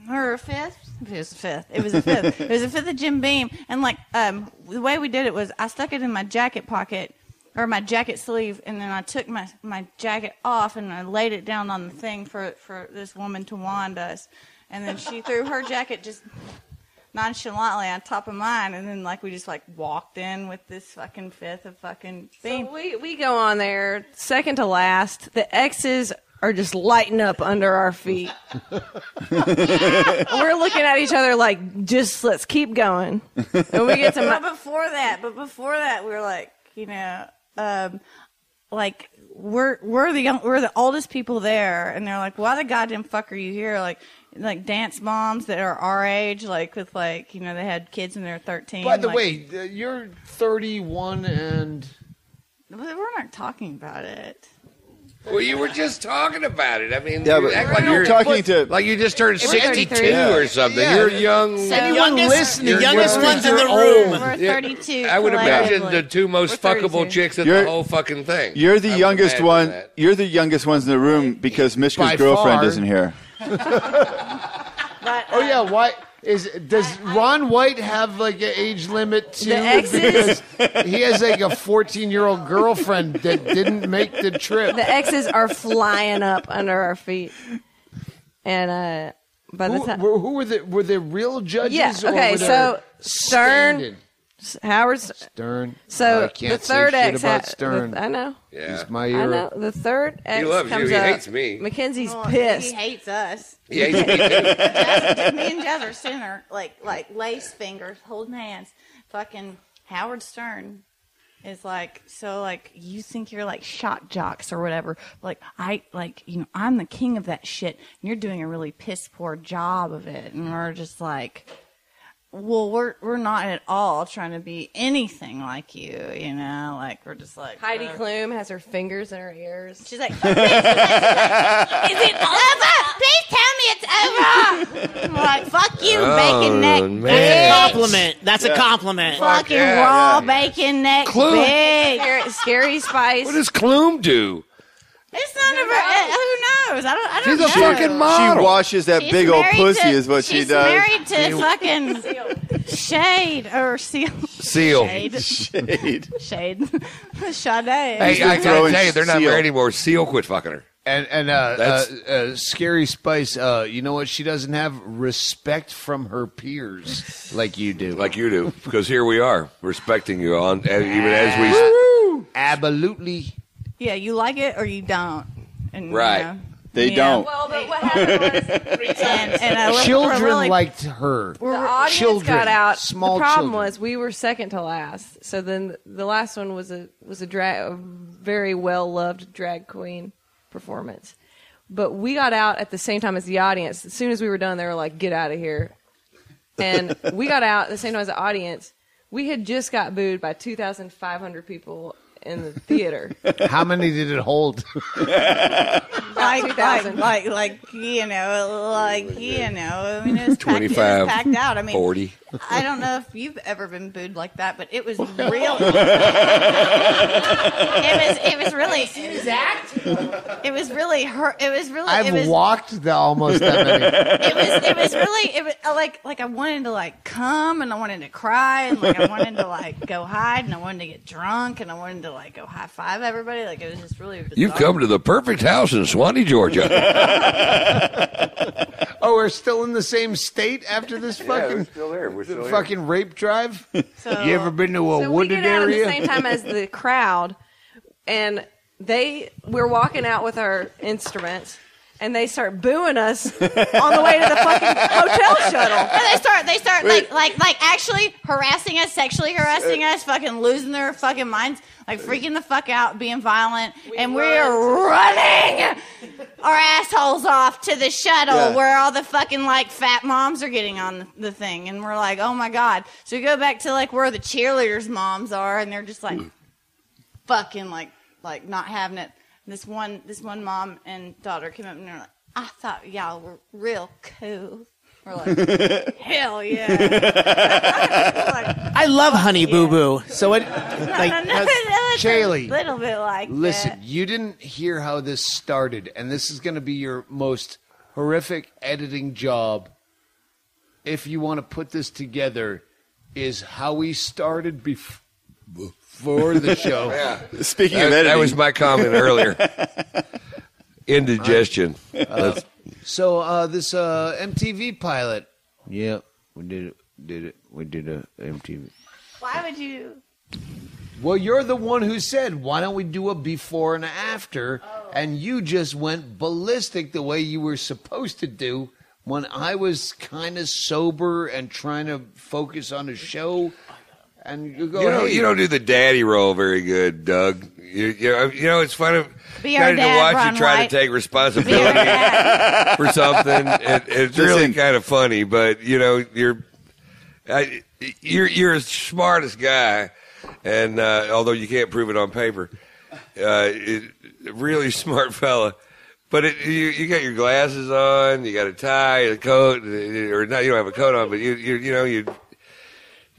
[SPEAKER 3] or a fifth. It was a fifth. It was a fifth. It was a fifth of Jim Beam, and the way we did it was I stuck it in my jacket pocket or my jacket sleeve, and then I took my jacket off and I laid it down on the thing for this woman to wand us, and then she threw her jacket just nonchalantly on top of mine, and then we just walked in with this fucking fifth of fucking Beam.
[SPEAKER 12] So we go on there second to last. The X's are just lighting up under our feet. We're looking at each other just let's keep going. And we get to
[SPEAKER 3] but before that we were we're the oldest people there, and they're like, why the goddamn fuck are you here? Like dance moms that are our age, with they had kids and they're 13.
[SPEAKER 2] By the way, you're 31 and
[SPEAKER 3] we're not talking about it.
[SPEAKER 4] Well, you were just talking about it. I mean,
[SPEAKER 1] Yeah,
[SPEAKER 4] you
[SPEAKER 1] but
[SPEAKER 4] act like
[SPEAKER 1] you're talking to
[SPEAKER 4] like you just turned 62
[SPEAKER 12] 33.
[SPEAKER 4] or something.
[SPEAKER 2] Yeah.
[SPEAKER 4] You're young.
[SPEAKER 2] anyone listening.
[SPEAKER 8] The youngest ones in the
[SPEAKER 2] old.
[SPEAKER 8] room.
[SPEAKER 3] We're 32.
[SPEAKER 4] I would imagine
[SPEAKER 3] collectively.
[SPEAKER 4] the two most
[SPEAKER 3] We're
[SPEAKER 4] fuckable
[SPEAKER 3] 32.
[SPEAKER 4] chicks in
[SPEAKER 1] You're-
[SPEAKER 4] the whole fucking thing.
[SPEAKER 1] You're the
[SPEAKER 4] I would
[SPEAKER 1] youngest
[SPEAKER 4] imagine
[SPEAKER 1] one.
[SPEAKER 4] that.
[SPEAKER 1] You're the youngest ones in the room because Mishka's
[SPEAKER 2] By
[SPEAKER 1] girlfriend
[SPEAKER 2] far.
[SPEAKER 1] isn't here.
[SPEAKER 3] But,
[SPEAKER 2] Oh yeah, why does Ron White have an age limit too?
[SPEAKER 12] The X's?
[SPEAKER 2] Because he has a 14-year-old girlfriend that didn't make the trip.
[SPEAKER 12] the X's are flying up under our feet. And by the time
[SPEAKER 2] Who were the real judges?
[SPEAKER 12] Yeah,
[SPEAKER 2] or
[SPEAKER 12] okay,
[SPEAKER 2] were
[SPEAKER 12] so Stern,
[SPEAKER 2] stand-in?
[SPEAKER 12] Howard
[SPEAKER 2] Stern.
[SPEAKER 12] So
[SPEAKER 2] I can't
[SPEAKER 12] the third
[SPEAKER 2] say shit
[SPEAKER 12] X
[SPEAKER 2] about Stern.
[SPEAKER 12] I know.
[SPEAKER 4] Yeah.
[SPEAKER 2] He's my
[SPEAKER 12] I
[SPEAKER 2] hero.
[SPEAKER 12] know. The third X
[SPEAKER 4] loves you.
[SPEAKER 12] comes
[SPEAKER 4] He
[SPEAKER 12] up.
[SPEAKER 4] hates me.
[SPEAKER 12] Mackenzie's
[SPEAKER 3] He
[SPEAKER 12] pissed.
[SPEAKER 3] hates us.
[SPEAKER 4] He hates me too.
[SPEAKER 3] Me and Jazz are sitting there like lace fingers, holding hands. Fucking Howard Stern is you think you're shock jocks or whatever. I'm the king of that shit, and you're doing a really piss poor job of it. And we're just well, we're not at all trying to be anything like you, we're just
[SPEAKER 12] Heidi Klum has her fingers in her ears.
[SPEAKER 3] She's like, is it over? Please tell me it's over. I'm like, fuck you, bacon neck.
[SPEAKER 4] man.
[SPEAKER 8] That's a
[SPEAKER 3] bitch.
[SPEAKER 8] compliment. That's a compliment.
[SPEAKER 3] Fucking
[SPEAKER 4] yeah,
[SPEAKER 3] raw
[SPEAKER 4] yeah.
[SPEAKER 3] bacon neck,
[SPEAKER 4] Klum.
[SPEAKER 3] bitch.
[SPEAKER 12] Scary Spice.
[SPEAKER 4] What does Klum do?
[SPEAKER 3] It's none of her. Who knows? I don't
[SPEAKER 4] She's
[SPEAKER 3] know.
[SPEAKER 4] a fucking model.
[SPEAKER 1] She washes that
[SPEAKER 3] She's
[SPEAKER 1] big old
[SPEAKER 3] married
[SPEAKER 1] pussy,
[SPEAKER 3] to-
[SPEAKER 1] is what she
[SPEAKER 3] she's
[SPEAKER 1] does.
[SPEAKER 3] married to fucking Shade or Seal.
[SPEAKER 4] Seal.
[SPEAKER 3] Shade.
[SPEAKER 1] Shade.
[SPEAKER 3] Shade. Sade.
[SPEAKER 4] Hey, I gotta
[SPEAKER 1] throwing
[SPEAKER 4] tell you, they're not
[SPEAKER 1] Seal.
[SPEAKER 4] married anymore. Seal quit fucking her.
[SPEAKER 2] And Scary Spice, you know what? She doesn't have respect from her peers like you do.
[SPEAKER 4] Like you do, because here we are, respecting you on even as we.
[SPEAKER 2] Absolutely.
[SPEAKER 3] Yeah, you like it or you don't. And,
[SPEAKER 4] Right.
[SPEAKER 1] They don't.
[SPEAKER 12] Well, but what happened was
[SPEAKER 3] And we're
[SPEAKER 2] Children
[SPEAKER 3] really,
[SPEAKER 2] liked her.
[SPEAKER 12] the audience
[SPEAKER 2] Children,
[SPEAKER 12] got out.
[SPEAKER 2] small
[SPEAKER 12] the problem
[SPEAKER 2] children.
[SPEAKER 12] was we were second to last. So then the last one was a very well loved drag queen performance. But we got out at the same time as the audience. As soon as we were done, they were like, "Get out of here!" And we got out at the same time as the audience. We had just got booed by 2,500 people in the theater.
[SPEAKER 2] How many did it hold?
[SPEAKER 3] like,
[SPEAKER 12] 2,000.
[SPEAKER 3] I mean, it was
[SPEAKER 4] 25,
[SPEAKER 3] packed out. I mean,
[SPEAKER 4] 40.
[SPEAKER 3] I don't know if you've ever been booed like that, but it was real. it was really exact. It was really hurt. It was really.
[SPEAKER 2] I've walked almost that many.
[SPEAKER 3] It was like I wanted to like come and I wanted to cry and like I wanted to like go hide and I wanted to get drunk and I wanted to like go high five everybody. Like it was just really bizarre.
[SPEAKER 4] You've come to the perfect house in Swanee, Georgia.
[SPEAKER 2] Oh, we're still in the same state after this fucking
[SPEAKER 4] we're still there. We're still
[SPEAKER 2] fucking rape drive.
[SPEAKER 3] So,
[SPEAKER 2] You ever been to a
[SPEAKER 12] So we
[SPEAKER 2] wooded
[SPEAKER 12] get out
[SPEAKER 2] area?
[SPEAKER 12] at the same time as the crowd, and we're walking out with our instruments, and they start booing us on the way to the fucking hotel shuttle.
[SPEAKER 3] And they start like actually harassing us, sexually harassing us, fucking losing their fucking minds, like freaking the fuck out, being violent, and we're running our assholes off to the shuttle where all the fucking like fat moms are getting on the thing, and we're like, oh my god. So we go back to like where the cheerleaders' moms are, and they're just like fucking like not having it. This one mom and daughter came up and they're like, I thought y'all were real cool. We're like, hell yeah.
[SPEAKER 8] I love Honey Boo Boo. So it
[SPEAKER 2] Chaille,
[SPEAKER 3] a little bit like
[SPEAKER 2] listen,
[SPEAKER 3] that.
[SPEAKER 2] you didn't hear how this started, and this is going to be your most horrific editing job. If you want to put this together, is how we started before the show.
[SPEAKER 4] Yeah.
[SPEAKER 1] Speaking of editing.
[SPEAKER 4] That was my comment earlier. Indigestion.
[SPEAKER 2] So this MTV pilot. Yeah, we did it. We did a MTV.
[SPEAKER 3] Why would you?
[SPEAKER 2] Well, you're the one who said, why don't we do a before and after? And you just went ballistic the way you were supposed to do when I was kind of sober and trying to focus on a show. And you go,
[SPEAKER 4] You don't do the daddy role very good, Doug. You know, it's fun
[SPEAKER 3] Be our
[SPEAKER 4] to
[SPEAKER 3] dad,
[SPEAKER 4] watch
[SPEAKER 3] Ron
[SPEAKER 4] you try
[SPEAKER 3] White.
[SPEAKER 4] to take responsibility for something. It's really kind of funny, but you know, you're a smartest guy, and although you can't prove it on paper, really smart fella. But you got your glasses on, you got a tie, a coat, or not? You don't have a coat on, but you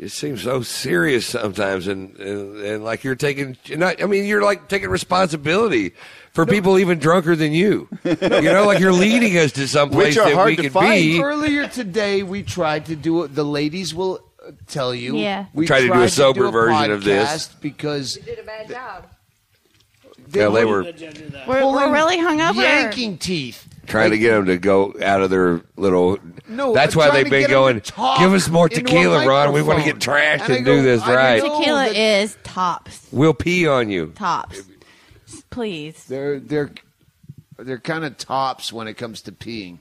[SPEAKER 4] seem so serious sometimes, and like you're taking. You're like taking responsibility for people even drunker than you. Like you're leading us to some place that we could be.
[SPEAKER 2] Earlier today, we tried to do it. The ladies will tell you.
[SPEAKER 3] Yeah.
[SPEAKER 2] We
[SPEAKER 4] tried to do a sober
[SPEAKER 2] a
[SPEAKER 4] version of this
[SPEAKER 2] because
[SPEAKER 12] You did a bad job.
[SPEAKER 4] they were
[SPEAKER 3] We're really hungover.
[SPEAKER 2] yanking teeth.
[SPEAKER 4] trying to get them to go out of their little.
[SPEAKER 2] No,
[SPEAKER 4] that's why
[SPEAKER 2] trying
[SPEAKER 4] they've
[SPEAKER 2] to
[SPEAKER 4] been
[SPEAKER 2] get 'em
[SPEAKER 4] going.
[SPEAKER 2] to talk
[SPEAKER 4] Give us more
[SPEAKER 2] into a
[SPEAKER 4] tequila, Ron. We want to
[SPEAKER 2] microphone."
[SPEAKER 4] get trashed
[SPEAKER 2] And I
[SPEAKER 4] and
[SPEAKER 2] go,
[SPEAKER 4] do this
[SPEAKER 2] I
[SPEAKER 4] right.
[SPEAKER 2] know
[SPEAKER 3] Tequila
[SPEAKER 2] that-
[SPEAKER 3] is tops.
[SPEAKER 4] We'll pee on you.
[SPEAKER 3] Tops. Please.
[SPEAKER 2] They're kind of tops when it comes to peeing.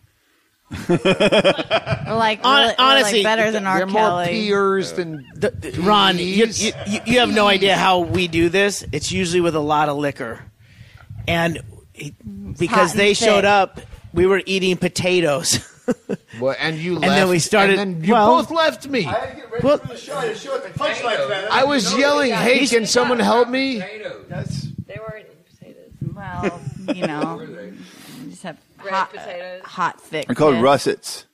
[SPEAKER 3] Like
[SPEAKER 8] honestly,
[SPEAKER 3] better than R.
[SPEAKER 2] They're more
[SPEAKER 3] Kelly.
[SPEAKER 2] peers than
[SPEAKER 8] Ron,
[SPEAKER 2] peas.
[SPEAKER 8] you have no idea how we do this. It's usually with a lot of liquor. And because
[SPEAKER 3] hot and
[SPEAKER 8] they
[SPEAKER 3] thick.
[SPEAKER 8] showed up, we were eating potatoes.
[SPEAKER 2] Well, and you left.
[SPEAKER 8] And then we started-
[SPEAKER 2] And then you
[SPEAKER 8] well-
[SPEAKER 2] both left me.
[SPEAKER 1] I had to get ready
[SPEAKER 8] Well-
[SPEAKER 1] for the show. I had to show it the punchlines, man.
[SPEAKER 2] I was yelling, "Hey, can someone help me?"
[SPEAKER 1] That's
[SPEAKER 12] They weren't potatoes.
[SPEAKER 3] Well, you just have
[SPEAKER 12] Red potatoes.
[SPEAKER 3] hot thick.
[SPEAKER 1] they're called
[SPEAKER 3] shit.
[SPEAKER 1] russets.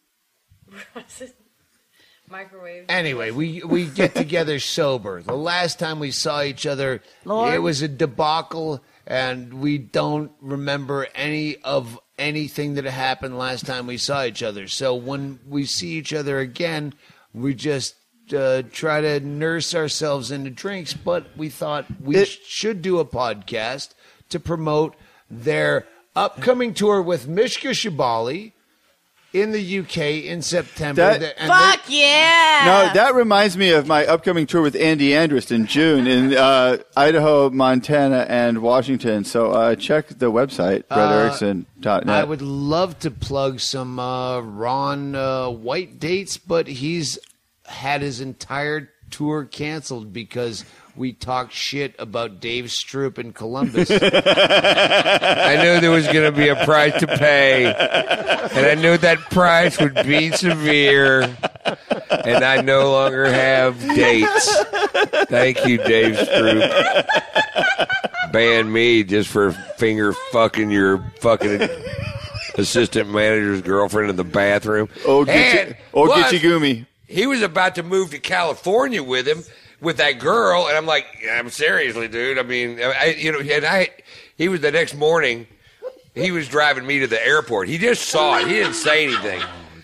[SPEAKER 12] Microwave.
[SPEAKER 2] Anyway, we get together sober. The last time we saw each other,
[SPEAKER 3] Lord.
[SPEAKER 2] it was a debacle, and we don't remember anything that happened last time we saw each other. So when we see each other again, we just try to nurse ourselves into drinks. But we thought we should do a podcast to promote their upcoming tour with Mishka Shubaly in the UK in September.
[SPEAKER 3] Fuck yeah!
[SPEAKER 1] No, that reminds me of my upcoming tour with Andy Andrist in June in Idaho, Montana, and Washington. So check the website, BrettErickson.net.
[SPEAKER 2] I would love to plug some Ron White dates, but he's had his entire tour canceled because we talked shit about Dave Stroop in Columbus.
[SPEAKER 4] I knew there was going to be a price to pay, and I knew that price would be severe, and I no longer have dates. Thank you, Dave Stroop. Ban me just for finger fucking your fucking assistant manager's girlfriend in the bathroom.
[SPEAKER 1] Gitchigumi.
[SPEAKER 4] he was about to move to California with him, with that girl, and I'm like, I'm seriously, dude. I mean, he was the next morning. He was driving me to the airport. He just saw it. He didn't say anything.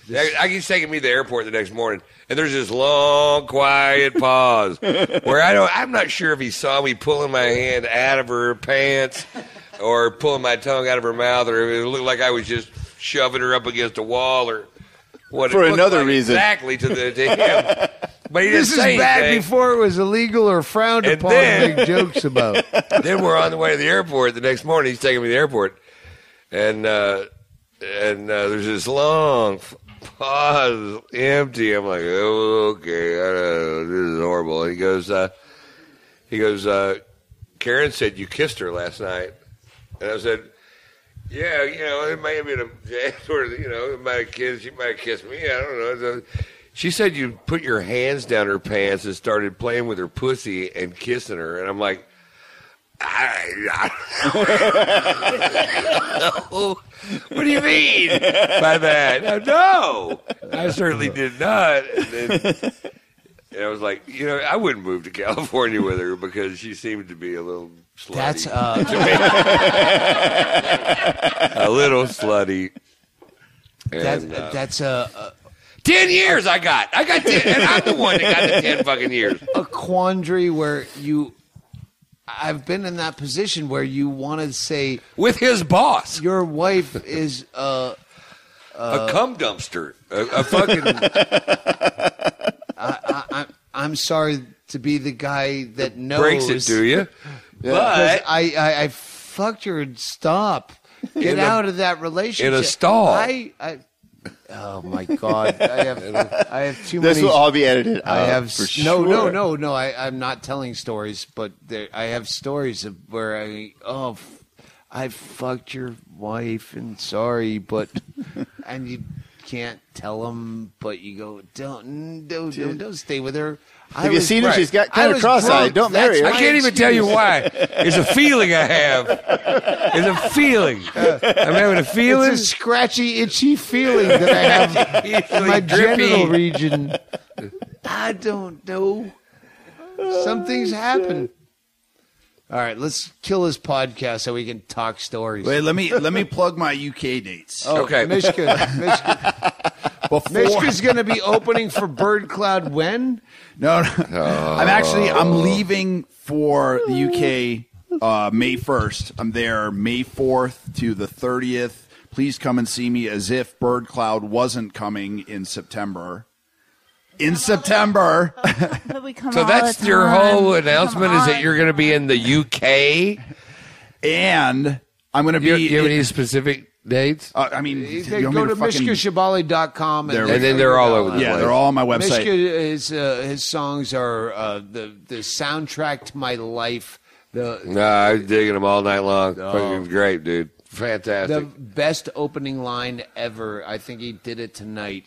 [SPEAKER 4] He's taking me to the airport the next morning, and there's this long, quiet pause where I'm not sure if he saw me pulling my hand out of her pants or pulling my tongue out of her mouth, or it looked like I was just shoving her up against a wall, or what.
[SPEAKER 1] For
[SPEAKER 4] it
[SPEAKER 1] another
[SPEAKER 4] like
[SPEAKER 1] reason,
[SPEAKER 4] exactly to him. But he didn't
[SPEAKER 2] This is
[SPEAKER 4] say
[SPEAKER 2] back
[SPEAKER 4] anything.
[SPEAKER 2] before it was illegal or frowned
[SPEAKER 4] And
[SPEAKER 2] upon
[SPEAKER 4] then-
[SPEAKER 2] to make jokes about.
[SPEAKER 4] Then we're on the way to the airport. The next morning, he's taking me to the airport, and there's this long pause, empty. I'm like, oh, okay, this is horrible. And he goes, Karen said you kissed her last night, and I said, yeah, it may have been a sort of, it might have kissed. She might have kissed me. I don't know. She said you put your hands down her pants and started playing with her pussy and kissing her, and I'm like, what do you mean by that? No, I certainly did not. And I was like, I wouldn't move to California with her because she seemed to be a little slutty.
[SPEAKER 6] That's
[SPEAKER 4] a little slutty. And,
[SPEAKER 6] that's
[SPEAKER 4] 10 years I got 10, and I'm the one that got the 10 fucking years.
[SPEAKER 6] a quandary where I've been in that position where you want to say
[SPEAKER 4] with his boss,
[SPEAKER 6] your wife is
[SPEAKER 4] a cum dumpster, a fucking.
[SPEAKER 6] I'm sorry to be the guy that knows.
[SPEAKER 4] Breaks it to you,
[SPEAKER 6] but I fucked her and stop. Get out of that relationship
[SPEAKER 4] in a stall.
[SPEAKER 6] Oh my God! I have too many.
[SPEAKER 1] This will all be edited out.
[SPEAKER 6] I have
[SPEAKER 1] for
[SPEAKER 6] no.
[SPEAKER 1] sure.
[SPEAKER 6] I'm not telling stories, but I have stories of where I fucked your wife and sorry, but and you can't tell them, but you go don't stay with her.
[SPEAKER 1] Have you seen her? She's got kind of cross-eyed. Don't marry her.
[SPEAKER 4] I can't even tell you why. It's a feeling I have. It's a feeling. I'm having a feeling.
[SPEAKER 2] It's a scratchy, itchy feeling that I have in my genital region.
[SPEAKER 6] I don't know. Something's happened. All right, let's kill this podcast so we can talk stories.
[SPEAKER 7] Wait, let me plug my UK dates.
[SPEAKER 6] Oh,
[SPEAKER 4] okay,
[SPEAKER 6] Mishka. Mishka's going to be opening for Birdcloud when?
[SPEAKER 7] No. I'm leaving for the UK May 1st. I'm there May 4th to the 30th. Please come and see me as if Birdcloud wasn't coming in September.
[SPEAKER 3] But we come
[SPEAKER 4] so
[SPEAKER 3] all
[SPEAKER 4] that's
[SPEAKER 3] the
[SPEAKER 4] your
[SPEAKER 3] time.
[SPEAKER 4] whole announcement is that you're going to be in the UK,
[SPEAKER 7] and I'm going to be.
[SPEAKER 4] Do you have any specific dates?
[SPEAKER 7] I mean,
[SPEAKER 2] Go to MishkaShubaly.com
[SPEAKER 4] and then they're all over the place.
[SPEAKER 7] Yeah, they're all on my website.
[SPEAKER 2] Mishka, his songs are the soundtrack to my life.
[SPEAKER 4] I'm digging them all night long. Fucking great, dude. Fantastic.
[SPEAKER 6] The best opening line ever. I think he did it tonight.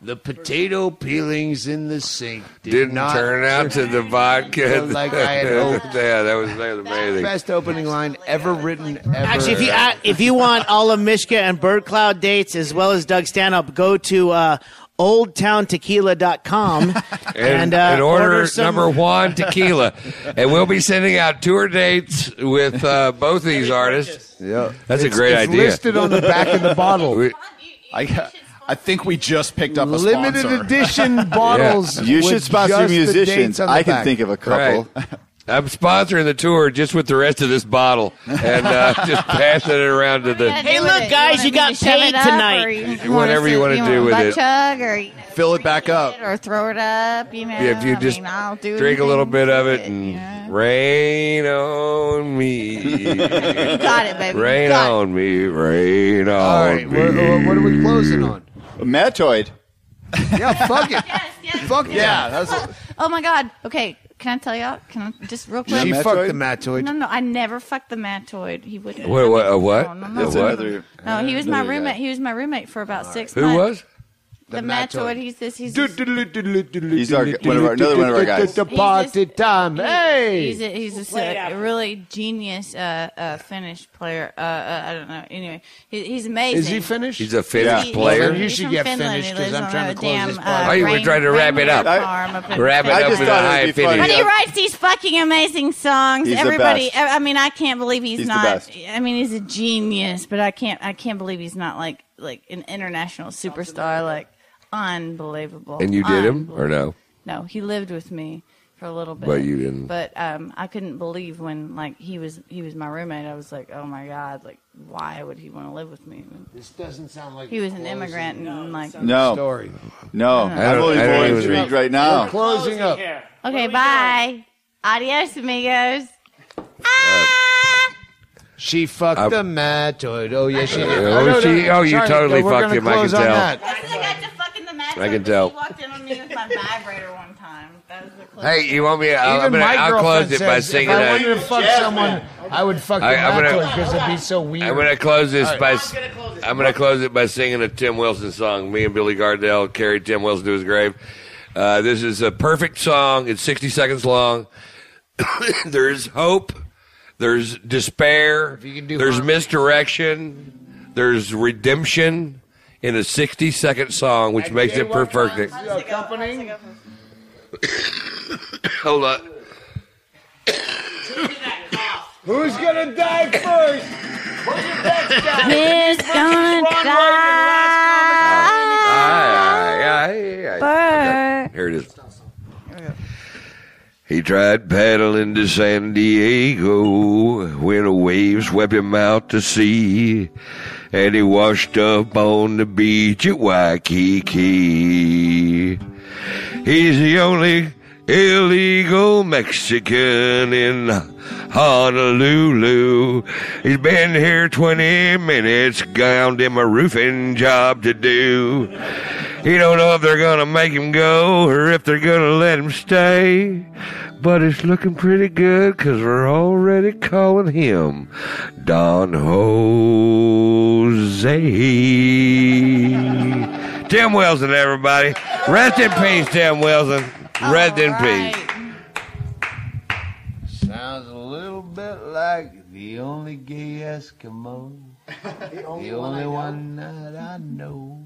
[SPEAKER 6] The potato peelings in the sink
[SPEAKER 4] didn't
[SPEAKER 6] not
[SPEAKER 4] turn out to the vodka
[SPEAKER 6] like I had hoped.
[SPEAKER 4] Yeah, that was amazing.
[SPEAKER 6] Best opening line ever written ever.
[SPEAKER 8] Actually, if you want all of Mishka and Birdcloud dates as well as Doug Stanhope, go to oldtowntequila.com
[SPEAKER 4] and order number 1 tequila. And we'll be sending out tour dates with both of these artists.
[SPEAKER 7] Yeah,
[SPEAKER 4] that's a great idea.
[SPEAKER 2] It's listed on the back of the bottle.
[SPEAKER 7] I think we just picked up a
[SPEAKER 2] limited
[SPEAKER 7] sponsor.
[SPEAKER 2] edition bottles.
[SPEAKER 1] You
[SPEAKER 2] with
[SPEAKER 1] should sponsor
[SPEAKER 2] just the
[SPEAKER 1] musicians.
[SPEAKER 2] dates on the
[SPEAKER 1] I can
[SPEAKER 2] back.
[SPEAKER 1] think of a couple.
[SPEAKER 4] Right. I'm sponsoring the tour just with the rest of this bottle and just passing it around to the.
[SPEAKER 8] Hey, look, guys, you got paid tonight.
[SPEAKER 4] Whatever you want to do with it.
[SPEAKER 3] Chug or
[SPEAKER 7] Fill it back up.
[SPEAKER 3] or throw it up.
[SPEAKER 4] If you just
[SPEAKER 3] I'll do
[SPEAKER 4] drink a little
[SPEAKER 3] anything
[SPEAKER 4] bit of
[SPEAKER 3] with
[SPEAKER 4] it and rain on me.
[SPEAKER 3] You got it, baby.
[SPEAKER 4] Rain
[SPEAKER 3] Got it.
[SPEAKER 4] on me, rain on
[SPEAKER 2] All right,
[SPEAKER 4] me.
[SPEAKER 2] what are we closing on?
[SPEAKER 1] Mattoid.
[SPEAKER 2] Yeah, fuck it.
[SPEAKER 3] Yes.
[SPEAKER 2] Fuck yeah.
[SPEAKER 3] Oh my God. Okay, can I tell y'all? Can I just real quick?
[SPEAKER 2] She
[SPEAKER 1] Mattoid?
[SPEAKER 2] fucked the Mattoid.
[SPEAKER 3] No, I never fucked the Mattoid. He wouldn't.
[SPEAKER 4] What?
[SPEAKER 3] No,
[SPEAKER 4] What?
[SPEAKER 3] no, no.
[SPEAKER 1] That's
[SPEAKER 4] What?
[SPEAKER 1] another.
[SPEAKER 3] No, he was my
[SPEAKER 1] another
[SPEAKER 3] roommate.
[SPEAKER 1] guy.
[SPEAKER 3] He was my roommate for about 6
[SPEAKER 4] Who
[SPEAKER 3] months.
[SPEAKER 4] was?
[SPEAKER 3] The Mattoid. He's this. He's
[SPEAKER 1] another one of our guys.
[SPEAKER 2] The party time. Hey.
[SPEAKER 3] He's a really genius Finnish player. I don't know. Anyway, he's amazing.
[SPEAKER 2] Is he Finnish?
[SPEAKER 4] He's a Finnish player.
[SPEAKER 2] You should get finished because I'm trying to close this party.
[SPEAKER 4] Oh, you were trying to wrap it up. Wrap it up in a high opinion.
[SPEAKER 3] But he writes these fucking amazing songs.
[SPEAKER 1] He's
[SPEAKER 3] Everybody,
[SPEAKER 1] the best.
[SPEAKER 3] I mean, I can't believe he's not.
[SPEAKER 1] The best.
[SPEAKER 3] I mean, he's a genius, but I can't believe he's not like an international superstar. Like, unbelievable.
[SPEAKER 4] And you did him or no?
[SPEAKER 3] No, he lived with me for a little bit.
[SPEAKER 4] But you didn't.
[SPEAKER 3] But I couldn't believe when he was my roommate. I was like, oh my god, like why would he want to live with me?
[SPEAKER 2] This doesn't sound like
[SPEAKER 3] he was an immigrant and like
[SPEAKER 2] story.
[SPEAKER 1] No, I'm only more intrigued right now.
[SPEAKER 2] We're closing up.
[SPEAKER 3] Okay, bye. Adios, amigos.
[SPEAKER 2] She fucked the Mattoid. Oh yeah, she did.
[SPEAKER 4] You totally fucked him. I can tell.
[SPEAKER 3] I got to fucking the Mattoid.
[SPEAKER 4] I can tell.
[SPEAKER 3] He walked in on me with my vibrator one time. That was the closest.
[SPEAKER 4] Hey, you want me? I'll close it by singing.
[SPEAKER 2] If I wanted to fuck someone, I would fuck the Mattoid because it'd be so weird.
[SPEAKER 4] I'm gonna close this I'm gonna close it by singing a Tim Wilson song. Me and Billy Gardell carried Tim Wilson to his grave. This is a perfect song. It's 60 seconds long. There's hope. There's despair. There's misdirection. There's redemption in a 60-second song, which makes it perfect. Hold on.
[SPEAKER 2] Who's gonna die first?
[SPEAKER 3] Who's gonna die?
[SPEAKER 4] Here it is. He tried paddling to San Diego when a wave swept him out to sea, and he washed up on the beach at Waikiki. He's the only illegal Mexican in Honolulu. He's been here 20 minutes, found him a roofing job to do. He don't know if they're gonna make him go or if they're gonna let him stay. But it's looking pretty good because we're already calling him Don Jose. Tim Wilson, everybody. Rest in peace, Tim Wilson. Rest in peace.
[SPEAKER 2] Sounds a little bit like the only gay Eskimo. The only one that I know.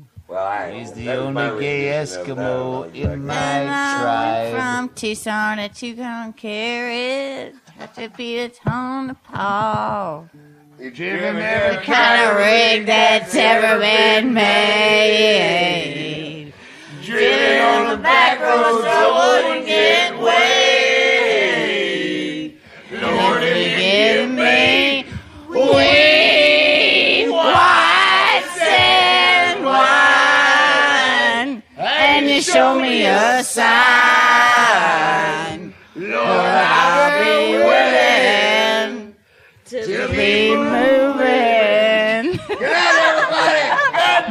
[SPEAKER 2] He's the only gay Eskimo in my tribe.
[SPEAKER 3] From Tucson to Tucson, carrot. Have to beat a ton of Paul.
[SPEAKER 2] Driven every
[SPEAKER 3] Kind of rig that's ever been made.
[SPEAKER 2] Driven on the back roads so I wouldn't get weighed. Lord, if you give me weed, whites and wine, and you show me a sign, Lord, I'll be willing to be moving. Good night, everybody.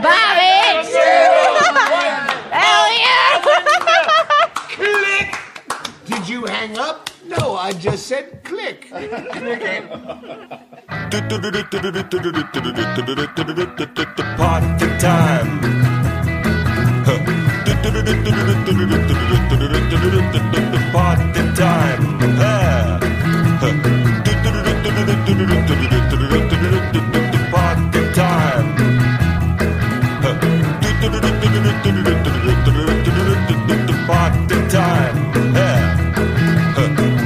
[SPEAKER 3] Bye, bitch. Hell yeah.
[SPEAKER 2] Click. Did you hang up? No, I just said click.
[SPEAKER 13] Party time. Party time. Party time. Party time.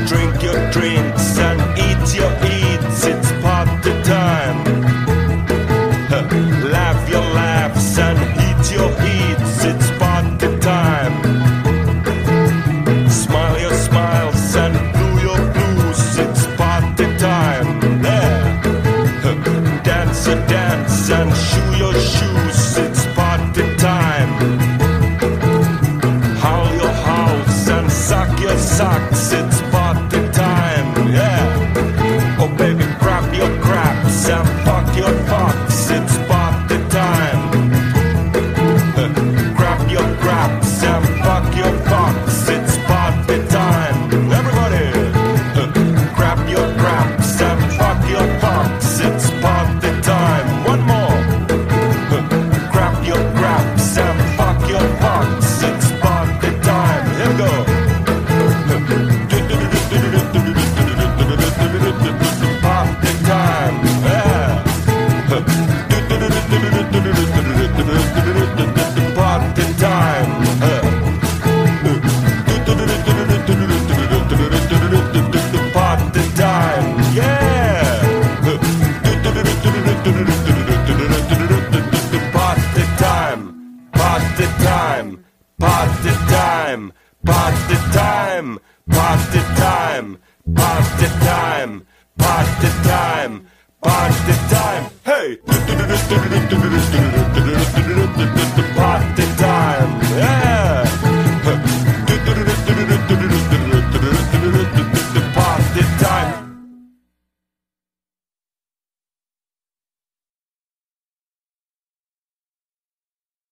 [SPEAKER 13] Drink your drinks and eat your eats. It's party time. Laugh your laughs and eat your eats. It's party time. Smile your smiles and do your blues. It's party time. Yeah. time, party time, party time, party time, party time. Hey! Party time, yeah!